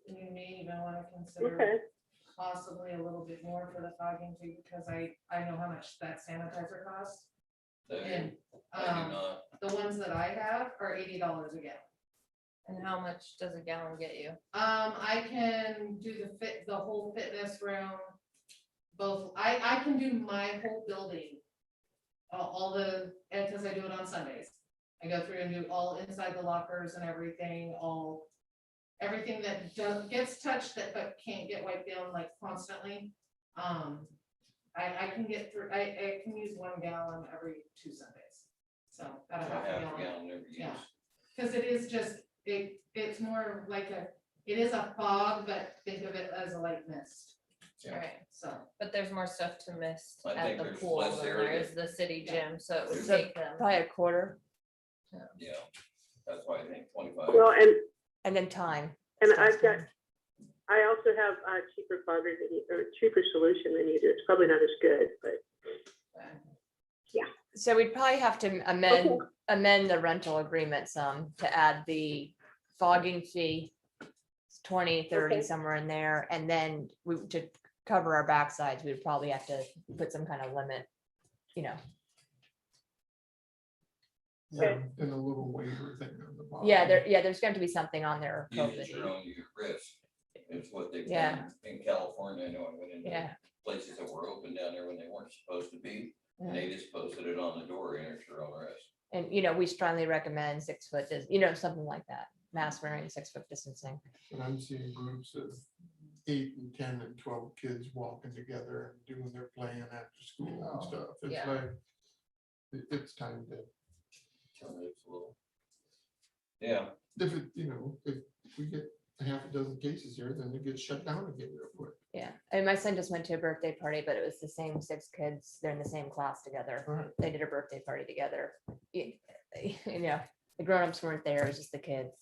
You may even want to consider Okay. possibly a little bit more for the fogging fee, because I know how much that sanitizer costs. And I do not. the ones that I have are $80 a gallon. And how much does a gallon get you? I can do the whole fitness room, both, I can do my whole building. All the, and because I do it on Sundays. I go through and do all inside the lockers and everything, everything that gets touched that but can't get wiped down like constantly. I can get through, I can use 1 gallon every 2 Sundays. So about a half a gallon. every use. Yeah. Because it is just, it's more like it is a fog, but think of it as a light mist. Yeah. Right, So, but there's more stuff to miss I at think the there's pool less than there area. is the city gym, so it would There's take them. Probably a quarter, Yeah, that's why I think 25. Well, and then time. and Staff I've got, time. I also have a cheaper fogger than you, or cheaper solution than you do. It's probably not as good, but So we'd probably have to amend the rental agreement some to add the fogging fee. 20, 30, Okay. somewhere in there, and then to cover our backsides, we'd probably have to put some kind of limit, you know. Okay. And a little waiver thing on the bottom. There's going to be something on there. Use COVID. your own risk. It's what they've Yeah. done in California. I know I went into Yeah. places that were open down there when they weren't supposed to be. And Yeah. they just posted it on the door, enter your own risk. And, we strongly recommend 6 foot, something like that, mask wearing, 6 foot distancing. But I'm seeing groups of 8 and 10 and 12 kids walking together and doing their playing after school and stuff. It's yeah. like, it's time to, It's a little. Yeah, if we get a half a dozen cases here, then it gets shut down again real quick. Yeah, and my son just went to a birthday party, but it was the same 6 kids, they're in the same class together. Right. They did a birthday party together. The grownups weren't there, it was just the kids.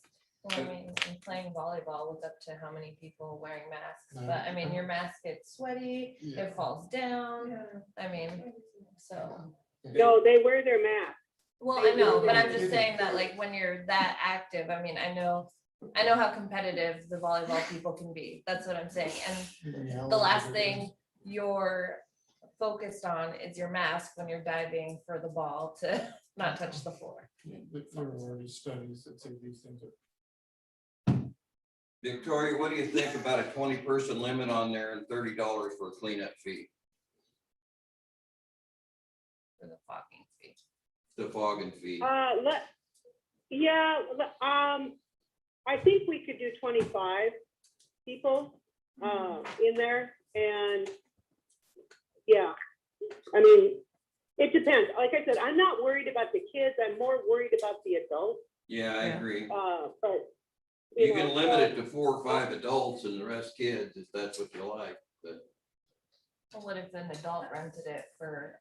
Well, I mean, and playing volleyball was up to how many people wearing masks, No, but I mean, your mask gets sweaty, Yeah. it falls down, I mean, so. no, they wear their mask. Well, I know, but I'm just saying that like when you're that active, I mean, I know how competitive the volleyball people can be, that's what I'm saying, and the last thing you're focused on is your mask when you're diving for the ball to not touch the floor. There are already studies that say these things are. Victoria, what do you think about a 20-person limit on there and $30 for a cleanup fee? For the fogging fee. The fogging fee. I think we could do 25 people in there, and yeah, I mean, it depends. Like I said, I'm not worried about the kids. I'm more worried about the adults. Yeah, I agree. But You can limit it to 4 or 5 adults and the rest kids, if that's what you like, but. Well, what if an adult rented it for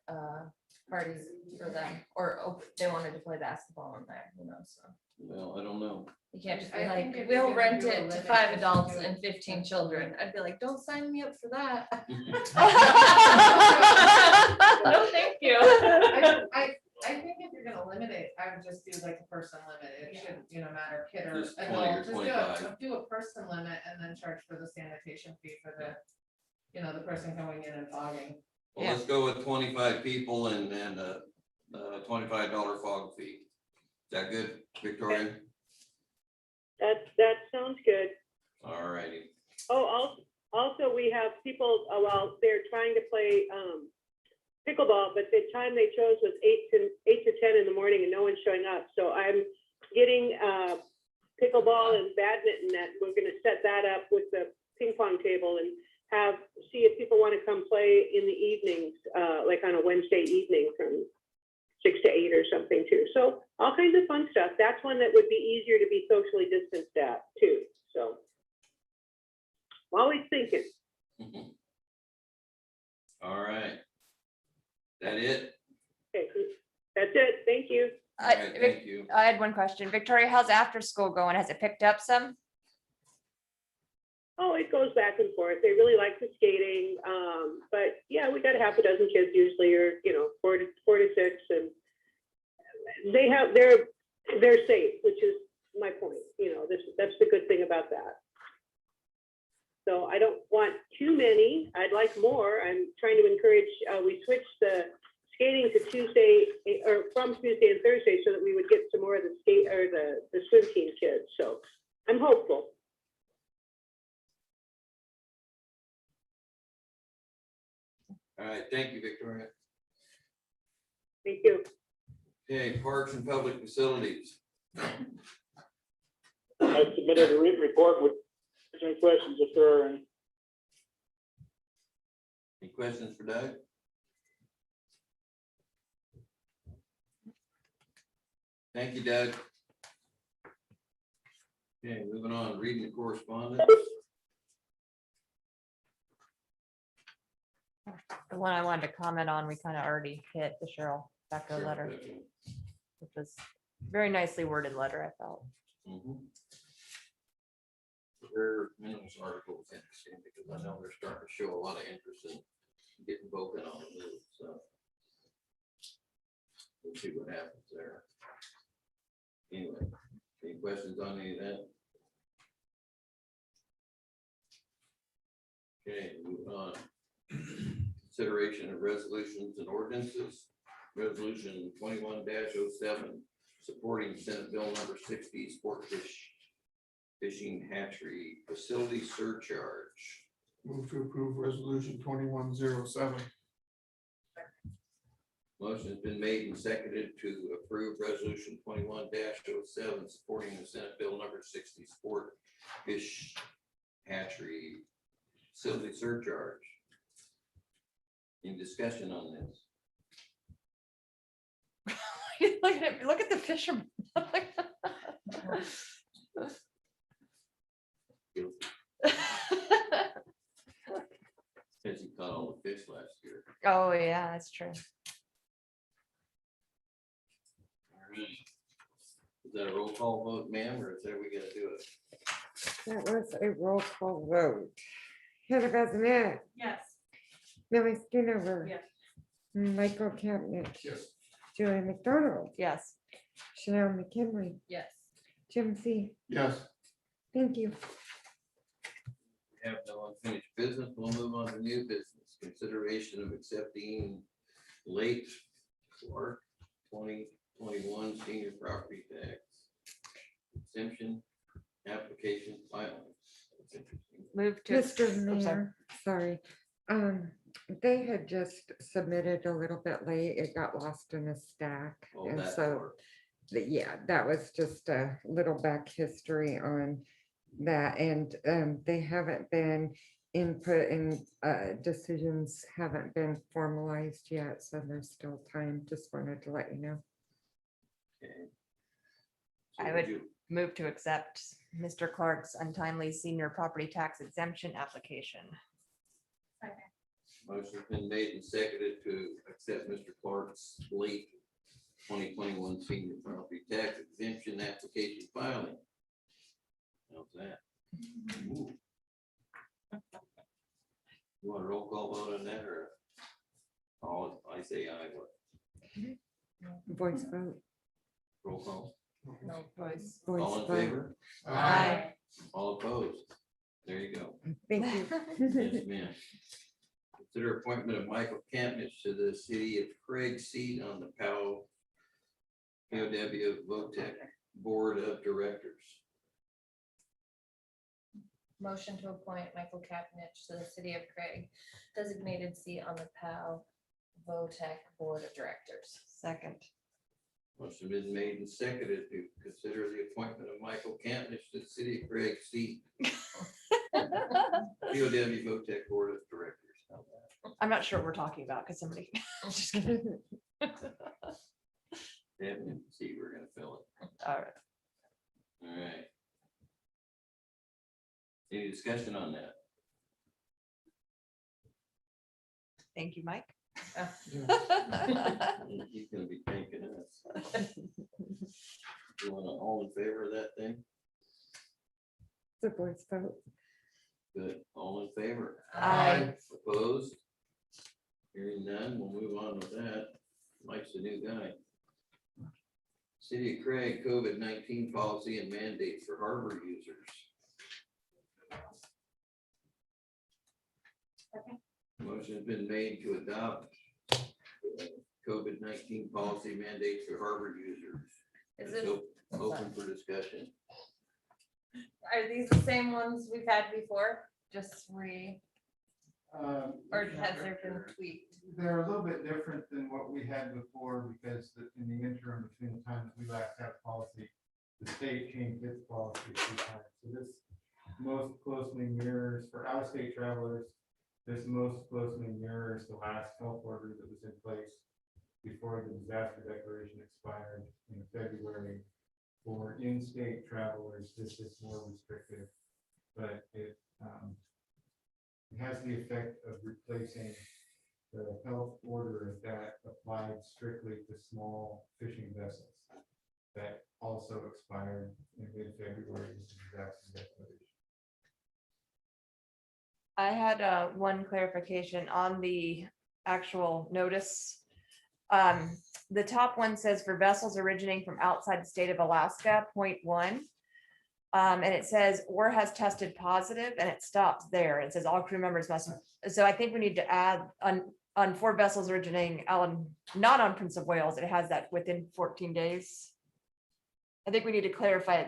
parties for them, or they wanted to play basketball in there, so. Well, I don't know. You can't just be I like, think if we'll you're rent gonna do a it to limit, 5 you should adults do it. and 15 children. I'd be like, don't sign me up for that. No, thank you. I think if you're gonna limit it, I would just do like a person limit. It shouldn't, matter kid or Just 20 or adult. Just 25. do a person limit and then charge for the sanitation fee for the person coming in and fogging. Well, let's go with 25 people and a $25 fog fee. Is that good, Victoria? that sounds good. All righty. Oh, also we have people, well, they're trying to play pickleball, but the time they chose was 8 to 10 in the morning, and no one's showing up. So I'm getting pickleball and badminton net. We're going to set that up with the ping pong table and see if people want to come play in the evenings, like on a Wednesday evening from 6 to 8 or something too. So all kinds of fun stuff. That's one that would be easier to be socially distanced at too. So I'm always thinking. All right. That it? Okay, that's it. Thank you. All right, thank you. I had one question. Victoria, how's after school going? Has it picked up some? Oh, it goes back and forth. They really like the skating. But yeah, we got a half a dozen kids usually, or, you know, four to 6, and they're safe, which is my point. You know, that's the good thing about that. So I don't want too many. I'd like more. I'm trying to encourage, we switched the skating to Tuesday, or from Tuesday and Thursday, so that we would get some more of the skate or the swim team kids. So I'm hopeful. All right, thank you, Victoria. Thank you. Okay, parks and public facilities. I submitted a written report with any questions if there are any. Any questions for Doug? Thank you, Doug. Okay, moving on, reading the correspondence. The one I wanted to comment on, we kind of already hit the Cheryl Becker letter, which was very nicely worded letter, I felt. Their minerals article is interesting because I know they're starting to show a lot of interest in getting Vulcan on the move, so we'll see what happens there. Anyway, any questions on any of that? Okay, moving on. Consideration of resolutions and ordinances. Resolution 21-07, supporting Senate Bill number 60, sport fishing hatchery facility surcharge. Move to approve resolution 2107. Motion has been made and seconded to approve resolution 21-07, supporting the Senate Bill number 60, sport fish hatchery facility surcharge. Any discussion on this? Look at the fisherman. Because he caught all the fish last year. Oh, yeah, that's true. All right. Is that a roll call vote, ma'am, or is that we gotta do it? That was a roll call vote. Heather Bazinet, Yes. Millie Schoonover. Yes. Michael Cabinet. Yes. Julie McDonald. Yes. Chanel McKinley. Yes. Jim C. Yes. Thank you. We have no unfinished business. We'll move on to new business. Consideration of accepting late Clark 2021 senior property tax exemption application filing. That's interesting. Move to. Mr. I'm sorry. Mayor, sorry. They had just submitted a little bit late. It got lost in a stack. Oh, And that so, part. yeah, that was just a little back history on that. And they haven't been input and decisions haven't been formalized yet. So there's still time. Just wanted to let you know. Okay. So I would you- move to accept Mr. Clark's untimely senior property tax exemption application. Motion's been made and seconded to accept Mr. Clark's late 2021 senior property tax exemption application filing. How's that? Ooh. You want a roll call vote on that, or all, I say aye, what, Voice vote. roll call? No voice. Voice All in vote. favor? Aye. All opposed? There you go. Thank you. Yes, ma'am. Consider appointment of Michael Campbell to the city of Craig seat on the POW VOTech Board of Directors. Motion to appoint Michael Kapnich to the city of Craig designated seat on the POW VOTech Board of Directors. Second. Motion is made and seconded to consider the appointment of Michael Campbell to the city of Craig seat. POW VOTech Board of Directors. How's that? I'm not sure what we're talking about because somebody. Just kidding. Definitely see we're gonna fill it. All right. All right. Any discussion on that? Thank you, Mike. He's gonna be thanking us. You wanna all in favor of that thing? The voice vote. Good, all in favor? Aye. Opposed? Hearing none, we'll move on with that. Mike's the new guy. City of Craig COVID-19 policy and mandates for harbor users. Motion's been made to adopt COVID-19 policy mandates for harbor users. Is It's it, open for discussion. are these the same ones we've had before? Just or has there been tweaked? They're a little bit different than what we had before because in the interim between the time that we last had policy, the state changed its policy a few times. So this most closely mirrors, for out-of-state travelers, this most closely mirrors the last health order that was in place before the disaster declaration expired in February. For in-state travelers, this is more restrictive, but it has the effect of replacing the health order that applied strictly to small fishing vessels that also expired in mid-February with the disaster declaration. I had one clarification on the actual notice. The top one says for vessels originating from outside the state of Alaska, .1. And it says, or has tested positive, and it stops there. It says all crew members must, so I think we need to add on 4 vessels originating not on Prince of Wales, it has that within 14 days. I think we need to clarify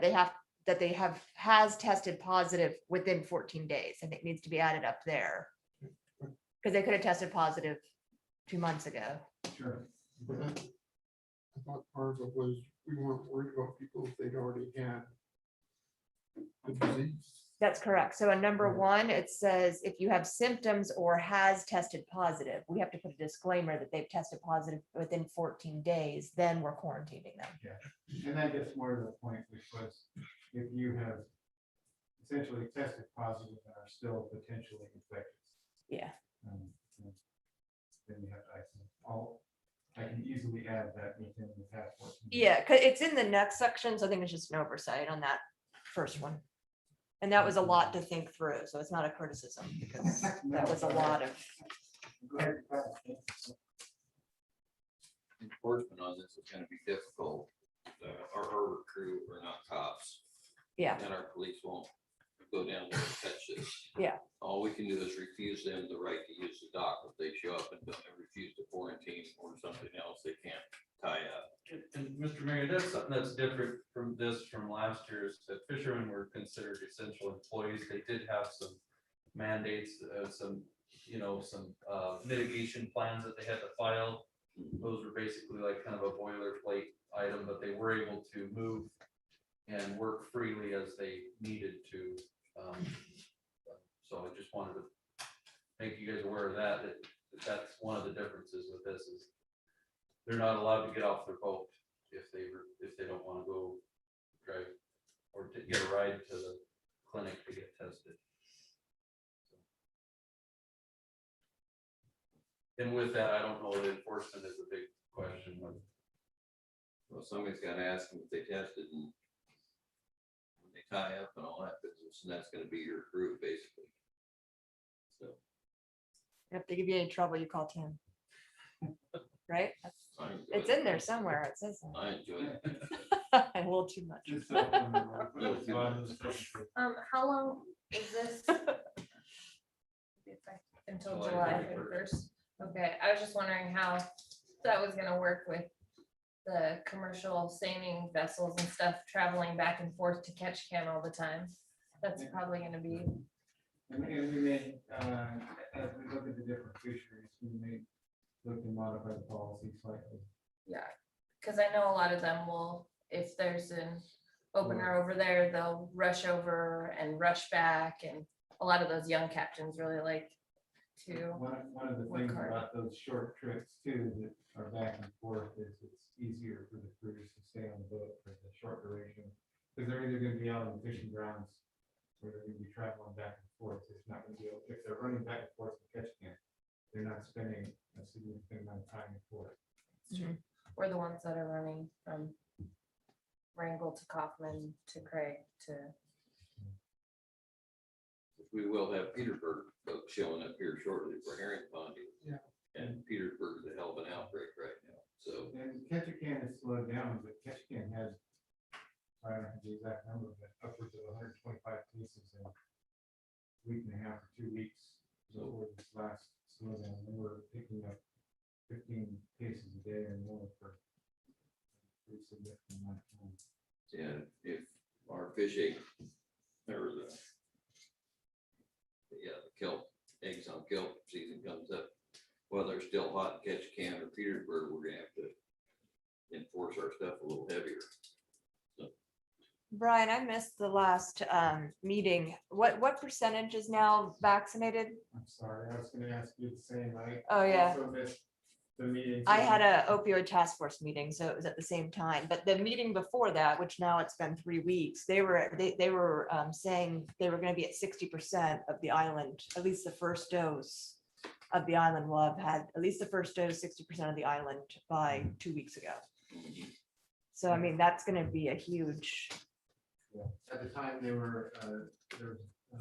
that they has tested positive within 14 days. I think it needs to be added up there. Because they could have tested positive 2 months ago. Sure. But I thought part of it was we weren't worried about people if they'd already had the disease. That's correct. So in number 1, it says if you have symptoms or has tested positive, we have to put a disclaimer that they've tested positive within 14 days, then we're quarantining them. Yeah, and that gets more to the point, which was if you have essentially tested positive and are still potentially infected. Yeah. Then you have to isolate. I can easily add that within the past 14 days. Yeah, because it's in the next section, so I think it's just an oversight on that first one. And that was a lot to think through, so it's not a criticism, because that was a lot of, Enforcement on this is gonna be difficult. Our harbor crew are not cops. yeah, And our police won't go down there and catch this. Yeah. All we can do is refuse them the right to use the dock. If they show up and refuse to quarantine or something else, they can't tie up. And Mr. Mayor, that's something that's different from last year's, that fishermen were considered essential employees. They did have some mandates, some mitigation plans that they had to file. Those were basically like kind of a boilerplate item, but they were able to move and work freely as they needed to. So I just wanted to make you guys aware of that that's one of the differences with this is they're not allowed to get off their boat if they don't want to go drive or to get a ride to the clinic to get tested. And with that, I don't know that enforcement is a big question. Well, somebody's got to ask them if they tested and when they tie up and all that business, and that's going to be your crew basically. So if they give you any trouble, you call Tim. Right? I enjoy It's it. in there somewhere. It says that. I enjoy it. A little too much. How long is this? Until July 31st. Okay, I was just wondering how that was gonna work with the commercial sailing vessels and stuff traveling back and forth to catch can all the time. That's probably gonna be. And we may, as we look at the different fisheries, we may look to modify the policy slightly. Yeah, because I know a lot of them will, if there's an opener over there, they'll rush over and rush back. And a lot of those young captains really like to. One of the What things card? about those short trips too, that are back and forth, is it's easier for the crews to stay on the boat for the short duration. Because they're either gonna be out on fishing grounds, or they're gonna be traveling back and forth. It's not gonna be, if they're running back and forth to catch camp, they're not spending a significant amount of time in port. We're the ones that are running from Wrangell to Kaufman to Craig to. We will have Petersburg folks showing up here shortly for herring ponding. Yeah. And Petersburg is a hell of an outbreak right now, so. And Ketchikan has slowed down, but Ketchikan has, I don't have the exact number, but upwards of 125 cases in a week and a half or 2 weeks. So over this last slowdown, and we're picking up 15 cases a day or more for a pretty significant amount of time. And if our fish egg, or the kelp, eggs on kelp season comes up, while they're still hot in Ketchikan or Petersburg, we're gonna have to enforce our stuff a little heavier. Brian, I missed the last meeting. What percentage is now vaccinated? I'm sorry, I was gonna ask you the same. I Oh, yeah. also missed the meeting. I had a opioid task force meeting, so it was at the same time, but the meeting before that, which now it's been 3 weeks, they were saying they were gonna be at 60% of the island, at least the first dose of the island will have had, at least the first dose, 60% of the island by 2 weeks ago. So I mean, that's gonna be a huge, Yeah. At the time, they were, there was, I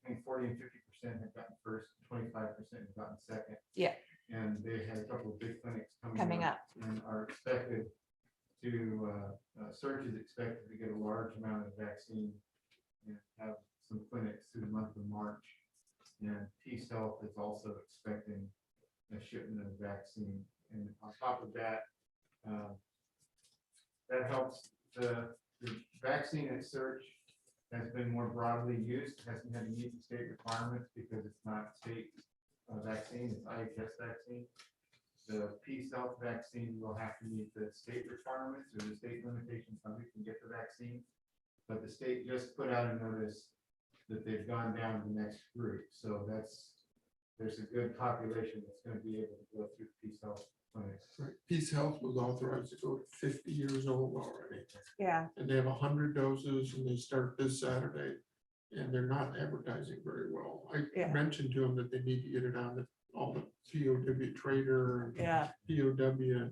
think 40 and 50% had gotten first, 25% had gotten second. Yeah. And they had a couple of big clinics coming up. and are expected to, Surge is expected to get a large amount of vaccine and have some clinics through the month of March. And Peace Health is also expecting a shipment of vaccine. And on top of that, that helps the vaccine at Surge has been more broadly used, hasn't had to meet the state requirements because it's not state vaccine, it's IHS vaccine. The Peace Health vaccine will have to meet the state requirements or the state limitations on who can get the vaccine. But the state just put out a notice that they've gone down to the next group. So there's a good population that's going to be able to go through Peace Health clinics. Right. Peace Health was authorized to go to 50 years old already. Yeah. And they have 100 doses and they start this Saturday. And they're not advertising very well. I Yeah. mentioned to them that they need to get it on all the POW trader and Yeah. POW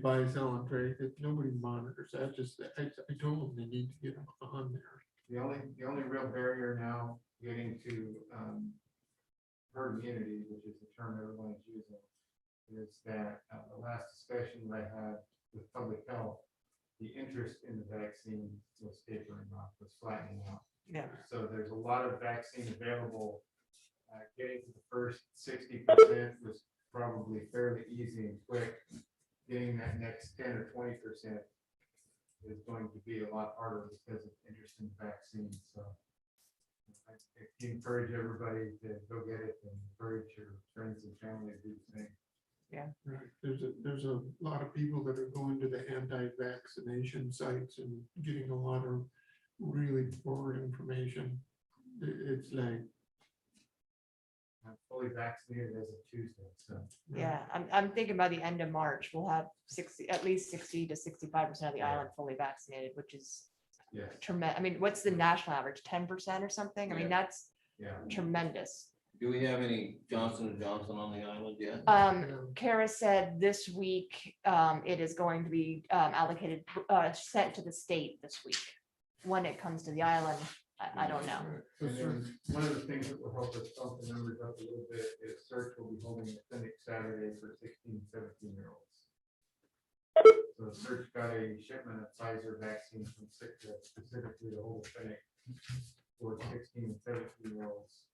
buy, sell and trade. That nobody monitors that. I told them they need to get them on there. The only real barrier now getting to herd immunity, which is the term everyone is using, is that the last discussion that I had with public health, the interest in the vaccine was tapering off, was flattening out. Yeah. So there's a lot of vaccine available. Getting to the first 60% was probably fairly easy and quick. Getting that next 10 or 20% is going to be a lot harder because of interest in vaccines. So I encourage everybody to go get it and encourage your friends and family to do the same. Yeah. Right. There's a lot of people that are going to the anti-vaccination sites and getting a lot of really poor information. It's like, I'm fully vaccinated as of Tuesday, so. Yeah, I'm thinking by the end of March, we'll have at least 60 to 65% of the island fully vaccinated, which is Yeah, tremendous. I mean, what's the national average? 10% or something? I mean, that's yeah. tremendous. Do we have any Johnson & Johnson on the island yet? Kara said this week, it is going to be allocated, sent to the state this week. When it comes to the island, I don't know. And then one of the things that will help us bump the numbers up a little bit is Search will be holding a clinic Saturday for 16, 17-year-olds. So Search got a shipment of Pfizer vaccine from Sitka specifically to hold a clinic for 16 and 17-year-olds.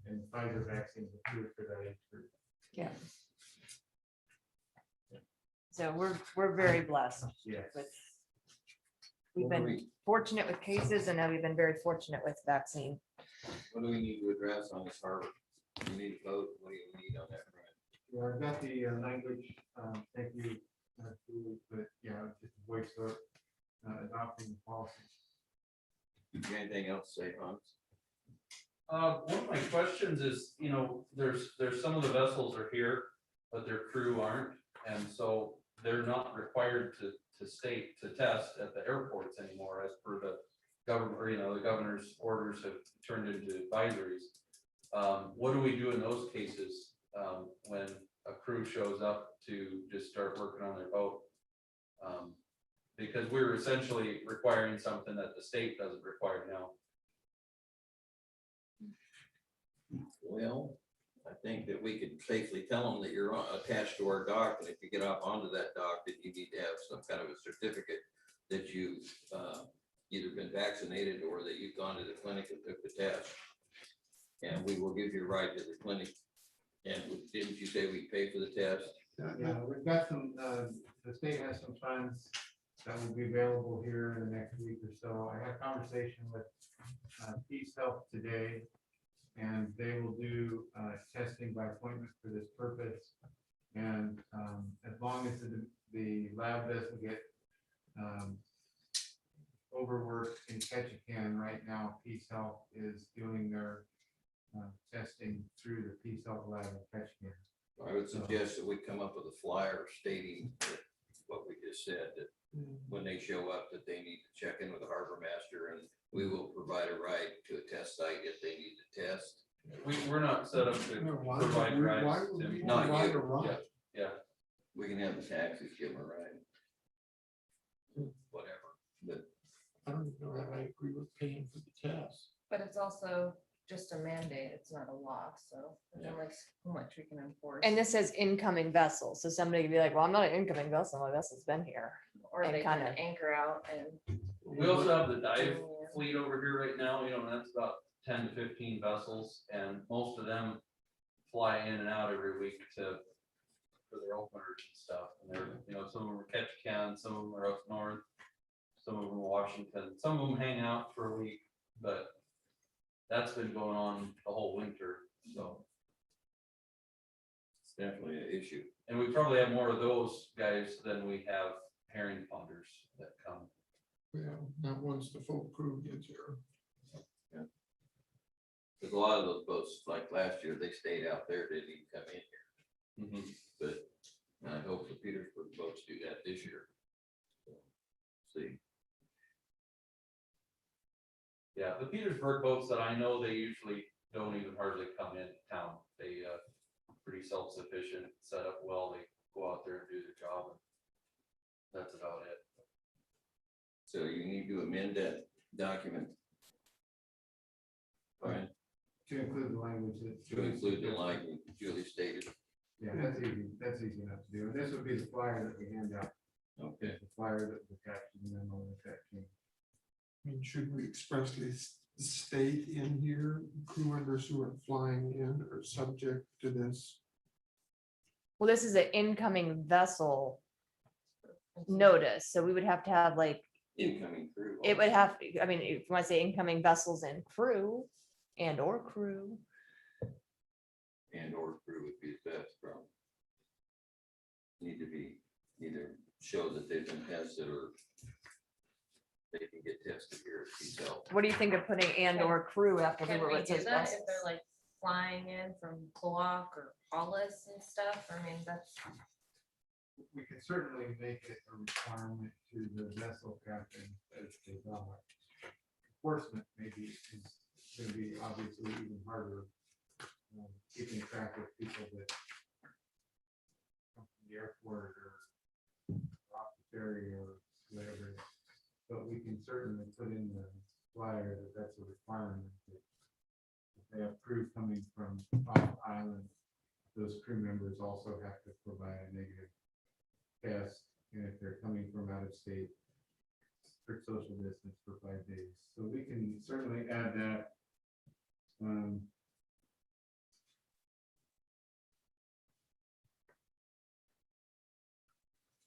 And Pfizer vaccine is approved for that age group. Yeah. So we're very blessed. Yes. We've been fortunate with cases, and now we've been very fortunate with vaccine. What do we need to address on this harbor? Do we need to vote? What do you need on that front? Yeah, I've got the language, thank you, Julie, but yeah, just voice vote, adopting the policy. Do you have anything else to say, Hans? One of my questions is, there's some of the vessels are here, but their crew aren't. And so they're not required to test at the airports anymore as per the government, or, the governor's orders have turned into advisories. What do we do in those cases, when a crew shows up to just start working on their boat? Because we're essentially requiring something that the state doesn't require now. Well, I think that we could safely tell them that you're attached to our dock, and if you get off onto that dock, that you need to have some kind of a certificate that you've either been vaccinated or that you've gone to the clinic and took the test. And we will give you a ride to the clinic. And didn't you say we pay for the test? Yeah, we've got some, the state has some funds that will be available here in the next week or so. I had a conversation with Peace Health today, and they will do testing by appointment for this purpose. And as long as the lab doesn't get overworked in Ketchikan, right now, Peace Health is doing their testing through the Peace Health lab in Ketchikan. I would suggest that we come up with a flyer stating that what we just said, that when they show up, that they need to check in with the harbor master, and we will provide a ride to a test site if they need to test. We're not set up to provide rides. Tim. Not you. Yeah. We can have the taxis give them a ride. Whatever, but I don't even know that I agree with paying for the test. But it's also just a mandate, it's not a law, so there's only so much we can enforce. And this says incoming vessel, so somebody could be like, well, I'm not an incoming vessel, my vessel's been here. Or and they can kinda- anchor out and. We also have the dive fleet over here right now, and that's about 10 to 15 vessels, and most of them fly in and out every week for their openers and stuff. And they're, some of them are Ketchikan, some of them are up north, some of them are Washington, some of them hang out for a week, but that's been going on the whole winter, so. it's definitely an issue. And we probably have more of those guys than we have herring ponders that come. Yeah, not once the full crew gets here. Because a lot of those boats, like last year, they stayed out there, didn't even come in here. But I hope the Petersburg boats do that this year. So, see. Yeah, the Petersburg boats that I know, they usually don't even hardly come in town. They pretty self-sufficient, set up well, they go out there and do their job. And that's about it. So you need to amend that document. Brian, To include the language that. to include the language Julie stated. Yeah, that's easy enough to do. And this would be the flyer that we hand out. Okay. The flyer that was attached to the memo that came. I mean, should we expressly state in here, crew members who are flying in are subject to this? Well, this is an incoming vessel notice, so we would have to have like, Incoming crew. it would have, I mean, if you want to say incoming vessels and crew or crew. And or crew would be the best, probably. Need to be either show that they've been tested or they can get tested here at Peace Health. What do you think of putting and or crew after Can where we it do says that vessels? if they're like flying in from Cloak or Hollis and stuff? I mean, that's. We can certainly make it a requirement to the vessel captain as they dock. Enforcement maybe is going to be obviously even harder. Keeping track of people that come from the airport or off the ferry or whatever. But we can certainly put in the flyer that that's a requirement. That if they have crew coming from off island, those crew members also have to provide a negative test, and if they're coming from out of state, strict social distance for 5 days. So we can certainly add that.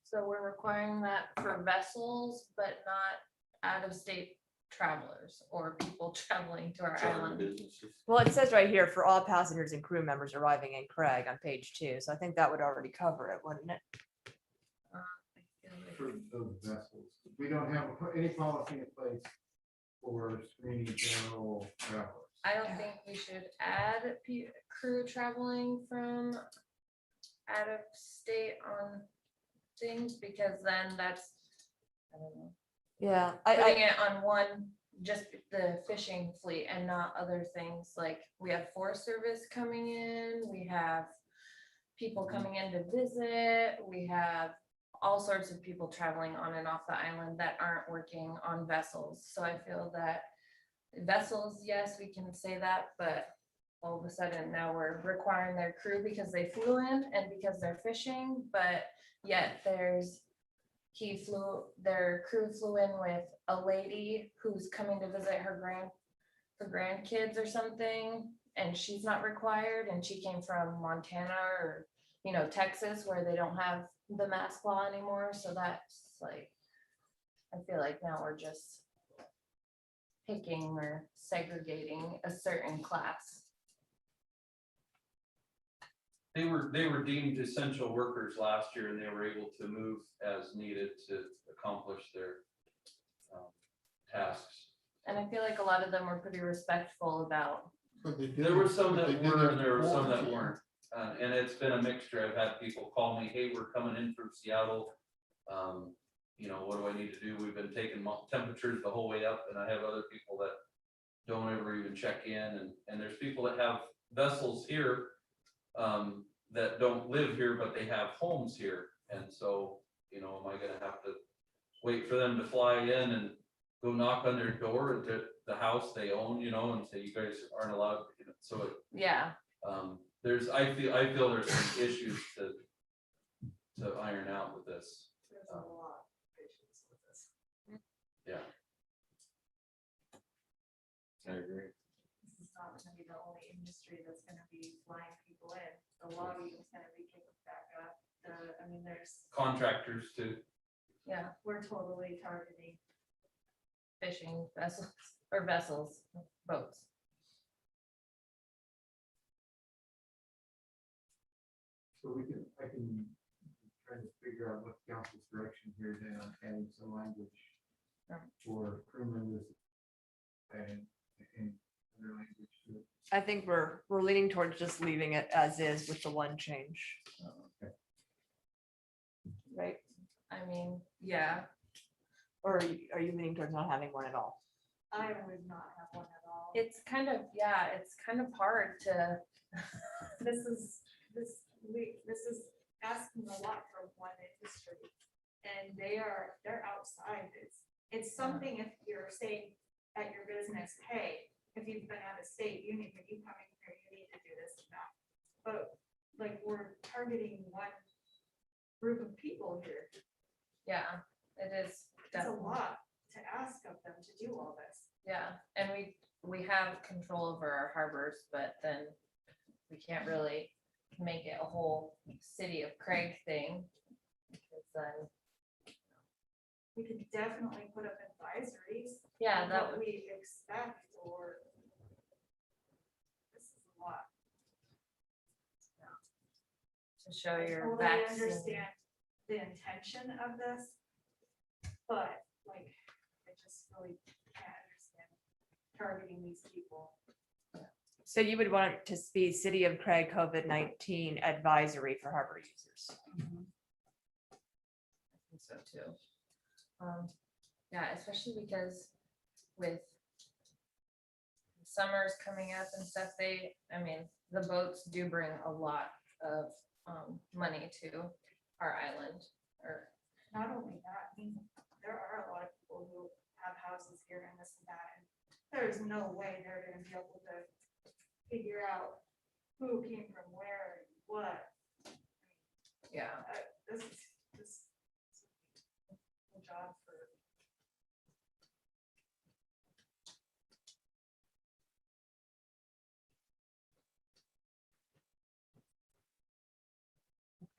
So we're requiring that for vessels, but not out of state travelers or people traveling to our Charter island. businesses. Well, it says right here for all passengers and crew members arriving in Craig on page 2, so I think that would already cover it, wouldn't it? For those vessels, we don't have any policy in place for screening general travelers. I don't think we should add crew traveling from out of state on things, because then that's, I don't know, Yeah, putting it on one, just the fishing fleet and not other things. Like, we have Forest Service coming in, we have people coming in to visit, we have all sorts of people traveling on and off the island that aren't working on vessels. So I feel that vessels, yes, we can say that, but all of a sudden now we're requiring their crew because they flew in and because they're fishing, but yet their crew flew in with a lady who's coming to visit her grandkids or something, and she's not required, and she came from Montana or, Texas, where they don't have the mask law anymore. So that's like, I feel like now we're just picking or segregating a certain class. They were deemed essential workers last year, and they were able to move as needed to accomplish their tasks. And I feel like a lot of them were pretty respectful about. There were some that were, and there were some that weren't. And it's been a mixture. I've had people call me, hey, we're coming in from Seattle. What do I need to do? We've been taking temperatures the whole way up, and I have other people that don't ever even check in. And there's people that have vessels here that don't live here, but they have homes here. And so, am I gonna have to wait for them to fly in and go knock on their door at the house they own, and say, you guys aren't allowed, so Yeah. I feel there's some issues to iron out with this. There's a lot of issues with this. Yeah. I agree. This is not gonna be the only industry that's gonna be flying people in. The lobby is gonna be kicking back up. There's, Contractors too. Yeah, we're totally targeting. fishing vessels, boats. So I can try to figure out what council's direction here then on adding some language for crew members and other language to it. I think we're leaning towards just leaving it as is with the one change. Okay. Right? Yeah. Or are you leaning towards not having one at all? I would not have one at all. It's kind of hard to, This is asking a lot from one industry. And they're outside. It's something if you're saying at your business, hey, if you've been out of state, when you come in here, you need to do this and that. But like, we're targeting one group of people here. yeah, it is. It's a definitely. lot to ask of them to do all this. Yeah, and we have control over our harbors, but then we can't really make it a whole city of Craig thing. Because then, We could definitely put up advisories. yeah, on that what would, we expect, or this is a lot. to show your Totally vaccine. understand the intention of this, but like, I just really can't understand targeting these people. So you would want it to be City of Craig COVID-19 advisory for harbor users. I think so too. Yeah, especially because with summers coming up and stuff, the boats do bring a lot of money to our island. Or Not only that, there are a lot of people who have houses here and this and that, and there's no way they're gonna be able to figure out who came from where and what. yeah, This is a job for.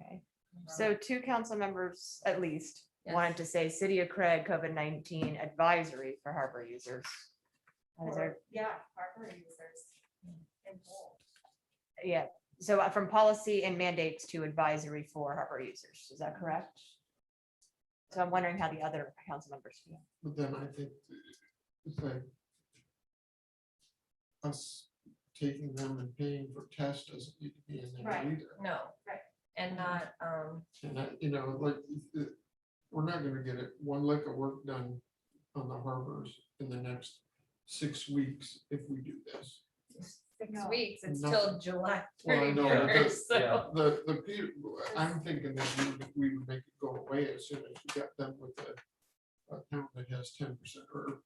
Okay. So 2 council members at least Yes. wanted to say City of Craig COVID-19 advisory for harbor users. Is there- Yeah, harbor users involved. Yeah, so from policy and mandates to advisory for harbor users, is that correct? So I'm wondering how the other council members feel. But then I think it's like, us taking them and paying for tests doesn't need to be in there Right. either. No. Right. And not, And that, you know, like, we're not gonna get it one lick of work done on the harbors in the next 6 weeks if we do this. 6 No. weeks, it's Nothing. till July Well, I know, but 31st, so. yeah. I'm thinking that we would make it go away as soon as we got done with a town that has 10% or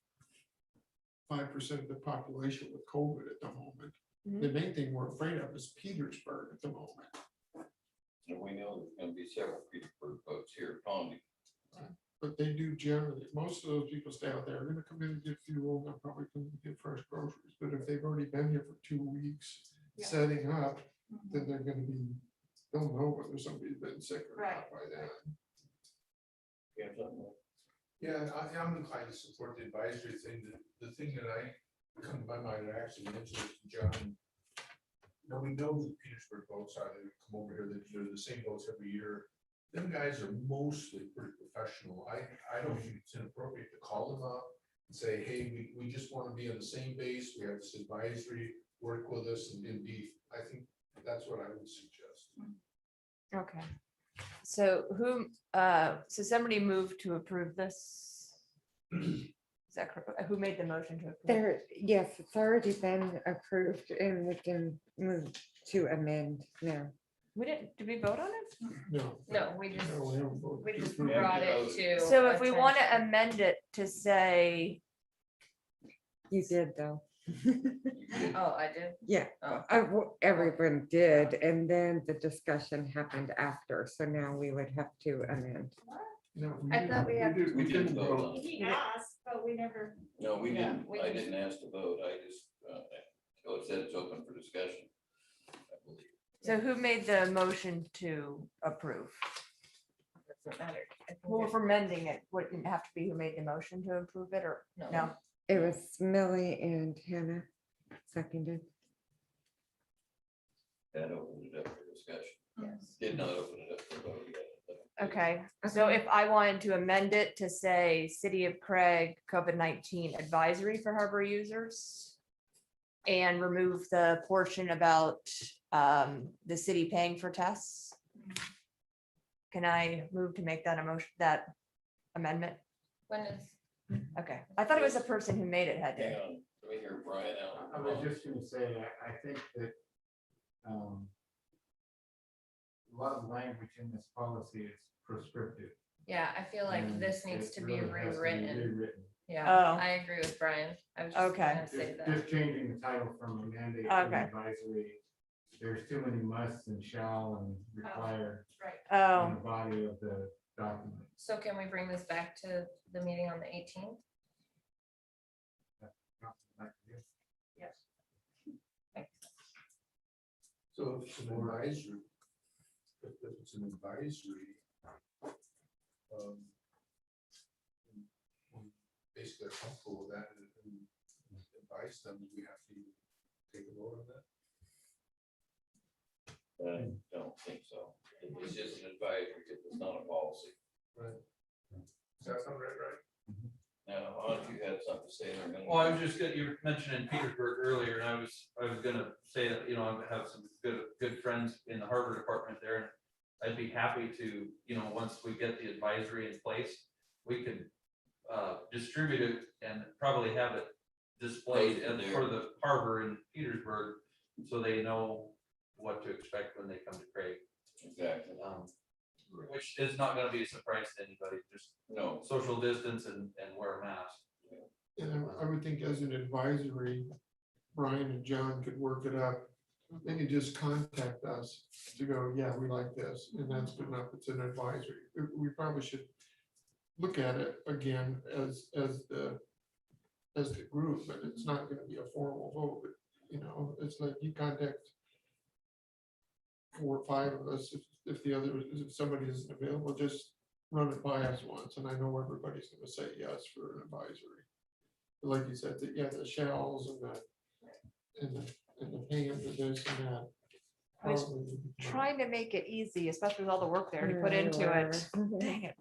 5% of the population with COVID at the moment. Mhm. The main thing we're afraid of is Petersburg at the moment. And we know there's gonna be several Petersburg boats here at Pondy. But they do generally, most of those people stay out there, are gonna come in and get fuel, and they'll probably come and get fresh groceries, but if they've already been here for 2 weeks Yeah. setting up, Mhm. then they're gonna be, they'll know whether somebody's been sick or Right. not by then. You have something like Yeah, I'm inclined to support the advisory thing. The thing that come to my mind, I actually mentioned it to John. Now, we know who the Petersburg boats are, they come over here, they're the same boats every year. Them guys are mostly pretty professional. I don't think it's inappropriate to call them up and say, hey, we just want to be on the same base, we have this advisory, work with us and be, I think that's what I would suggest. Okay. So so somebody moved to approve this? Is that correct? Who made the motion to approve? There, yes, it's already been approved and we can move to amend now. Did we vote on it? No. No, we just, No, we haven't voted we to just approve it. brought it to. So if we want to attention. amend it to say, You did though. Oh, I did? Yeah, Oh. everyone did, and then the discussion happened after, so now we would have to amend. No, I thought we had- did- We didn't didn't vote vote. on it. He asked, but we never, No, we Yeah, didn't. we I just- didn't ask to vote. I just, so it said it's open for discussion. I believe. so who made the motion to approve? Doesn't matter. I think Well, it- if we're amending it, wouldn't it have to be who made the motion to approve it or no? It was Millie and Hannah seconded. That opened it up for discussion. Yes. Did not open it up for vote yet. but- Okay, so if I wanted to amend it to say City of Craig COVID-19 advisory for harbor users and remove the portion about the city paying for tests, can I move to make that a motion, that amendment? When is, Okay, I thought it was the person who made it had Hang to. on, let me hear Brian out. I was just gonna say, I think that, a lot of language in this policy is prescriptive. yeah, I feel like and this needs it to be really has to rewritten. Rewritten. Yeah, Oh. I agree with Brian. I was just Okay. gonna say that. Just changing the title from a mandate to an Okay. advisory. There's too many musts and shall and require right. in Oh, the body of the document. So can we bring this back to the meeting on the 18th? Yes. So if it's an advisory, if it's an advisory, we basically are comfortable with that and advise them, we have to take a vote on that. I don't think so. It's just an advisory, it's not a policy. Right. Does that sound right? Now, Aunt, you had something to say. there, Well, I was just you were mentioning Petersburg earlier, and I was gonna say that, you know, I have some good friends in the harbor department there. And I'd be happy to, you know, once we get the advisory in place, we could distribute it and probably have it displayed Posted there. for the harbor in Petersburg, so they know what to expect when they come to Craig. Exactly. Which is not gonna be a surprise to anybody, just No, social distance and wear a mask. And I would think as an advisory, Brian and John could work it up. They could just contact us to go, yeah, we like this, and that's good enough, it's an advisory. We probably should look at it again as the group, but it's not gonna be a formal vote, but, you know, it's like you contact 4 or 5 of us, if the other, if somebody isn't available, just run it by us once, and I know everybody's gonna say yes for an advisory. But like you said, yeah, the shells and the pans and this and that. I was probably would be fine. trying to make it easy, especially with all the work they already put into it. Dang it.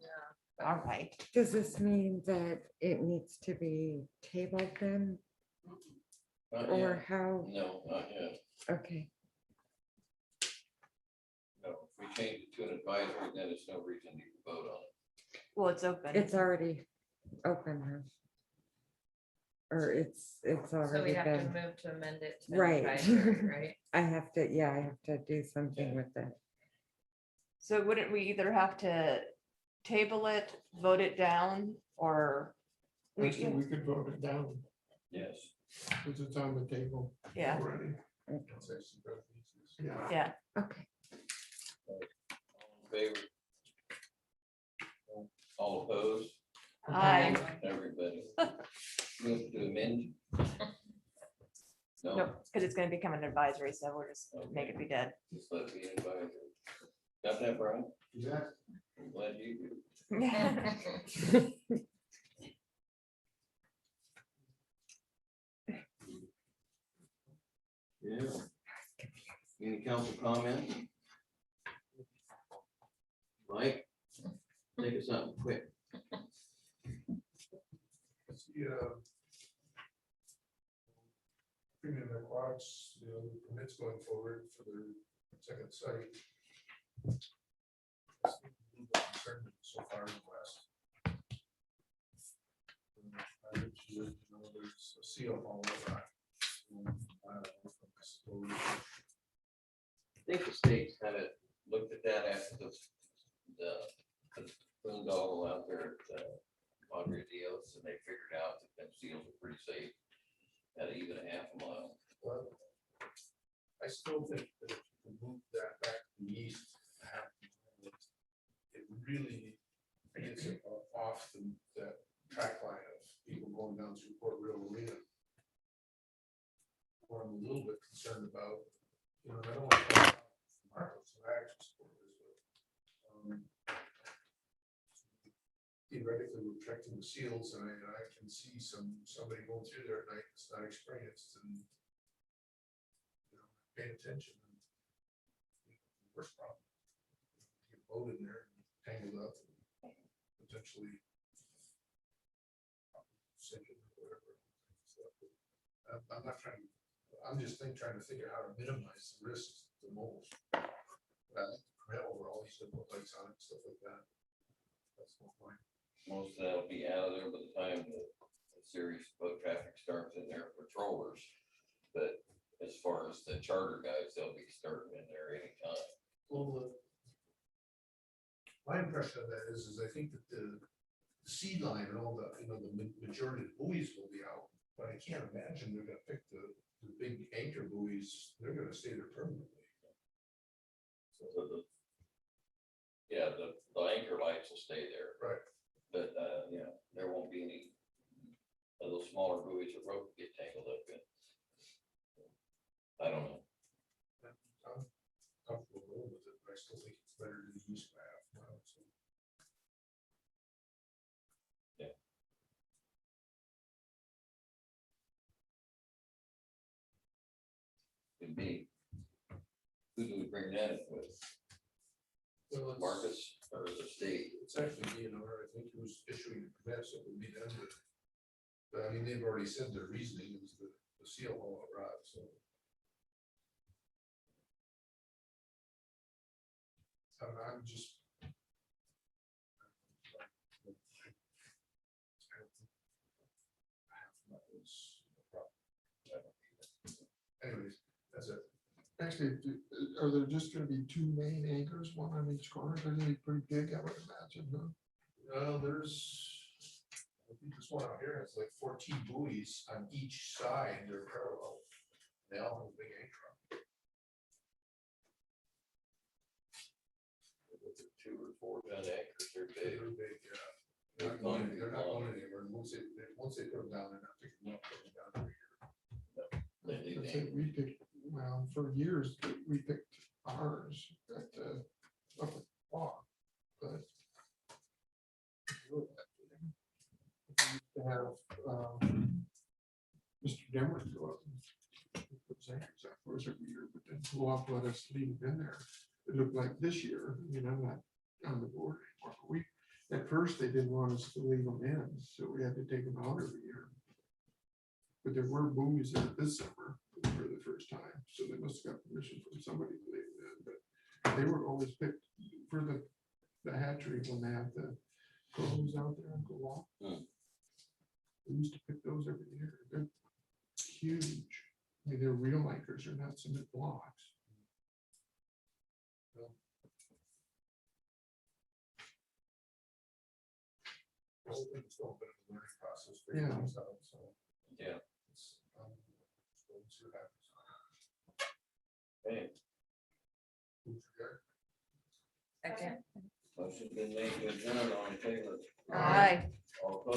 All right. Does this mean that it needs to be tabled then? Not or yet. how? No, not yet. Okay, No, if we change it to an advisory, then there's no reason you can vote on it. Well, it's open. it's already open. Huh? Or it's So we already have to been, move to amend it. To an right. advisory, Right. I have to, yeah, I have to do something with it. So wouldn't we either have to table it, vote it down, or Actually, we could vote it down, Yes. because it's on the table yeah, already. Yeah. yeah. Okay. All in favor? All opposed? Aye. Everybody. Move to amend? No, Nope, because it's gonna become an advisory, so we'll just make it be dead. just let it be an advisory. Got that, Brian? Yeah. I'm glad you do. Yeah. Any council comment? Mike? Think of something quick. Premium aquatics, the permits going forward for their second site. So far in the west. There's a seal all over that. I think the state's kind of looked at that after the boondoggle out there at Padre Dios, and they figured out that them seals are pretty safe at even a half a mile. Well, I still think that if you move that back to the east, it really gets it off that track line of people going down through Port Real Arena. What I'm a little bit concerned about, I don't want to talk about Marcos, so I actually support this, but theoretically, we're protecting the seals, and I can see somebody going through there at night that's not experienced and paying attention. Worst problem. Get boat in there, tangled up, and potentially sinking or whatever. I'm not trying. I'm just trying to figure out how to minimize the risks the most. Permit over all these different lights on it, and stuff like that. That's my point. Most of that'll be out of there by the time the serious boat traffic starts in there, patrollers. But as far as the charter guys, they'll be starting in there anytime. Well, my impression of that is I think that the seed line and all the, the majority of the buoys will be out, but I can't imagine they're gonna pick the big anchor buoys. They're gonna stay there permanently. So the anchor lights will stay there. Right. But, there won't be any of those smaller buoys that rope get tangled up in. I don't know. I'm comfortable going with it, but I still think it's better to use by half a mile. So. Yeah. Could be. Who do we bring that in with? Well, Marcus or the state? It's actually DNR, I think, who's issuing the permits. It would be them. But I mean, they've already said their reasoning is the seal all out rod, so. I'm just. Anyways, that's it. Actually, are there just gonna be two main anchors, one on each corner? They're gonna be pretty big, I would imagine, huh? There's, I think this one out here has like 14 buoys on each side. They're parallel. They all have a big anchor. With the 2 or 4 ton anchors, they're big. They're big, yeah. They're not going anywhere. Once they put them down, they're not picking them up, putting them down over here. I think we picked, well, for years, we picked ours at up at Walk, but we used to have Mr. Demmer go up and put his anchors up for us every year, but then Co-op let us leave them in there. It looked like this year, I'm not on the board anymore. At first, they didn't want us to leave them in, so we had to take them out every year. but there were buoys there this summer for the first time, so they must have got permission from somebody to leave them, but they were always picked for the hatchery when they have the crows out there and go walk. We used to pick those every year. They're huge. I mean, they're real anchors, they're not cement blocks. It's still been a learning process. Yeah. So. Yeah. it's, we'll see what happens. Okay, Who's your guy? Second. motion been made to adjourn on Taylor. Aye. All opposed?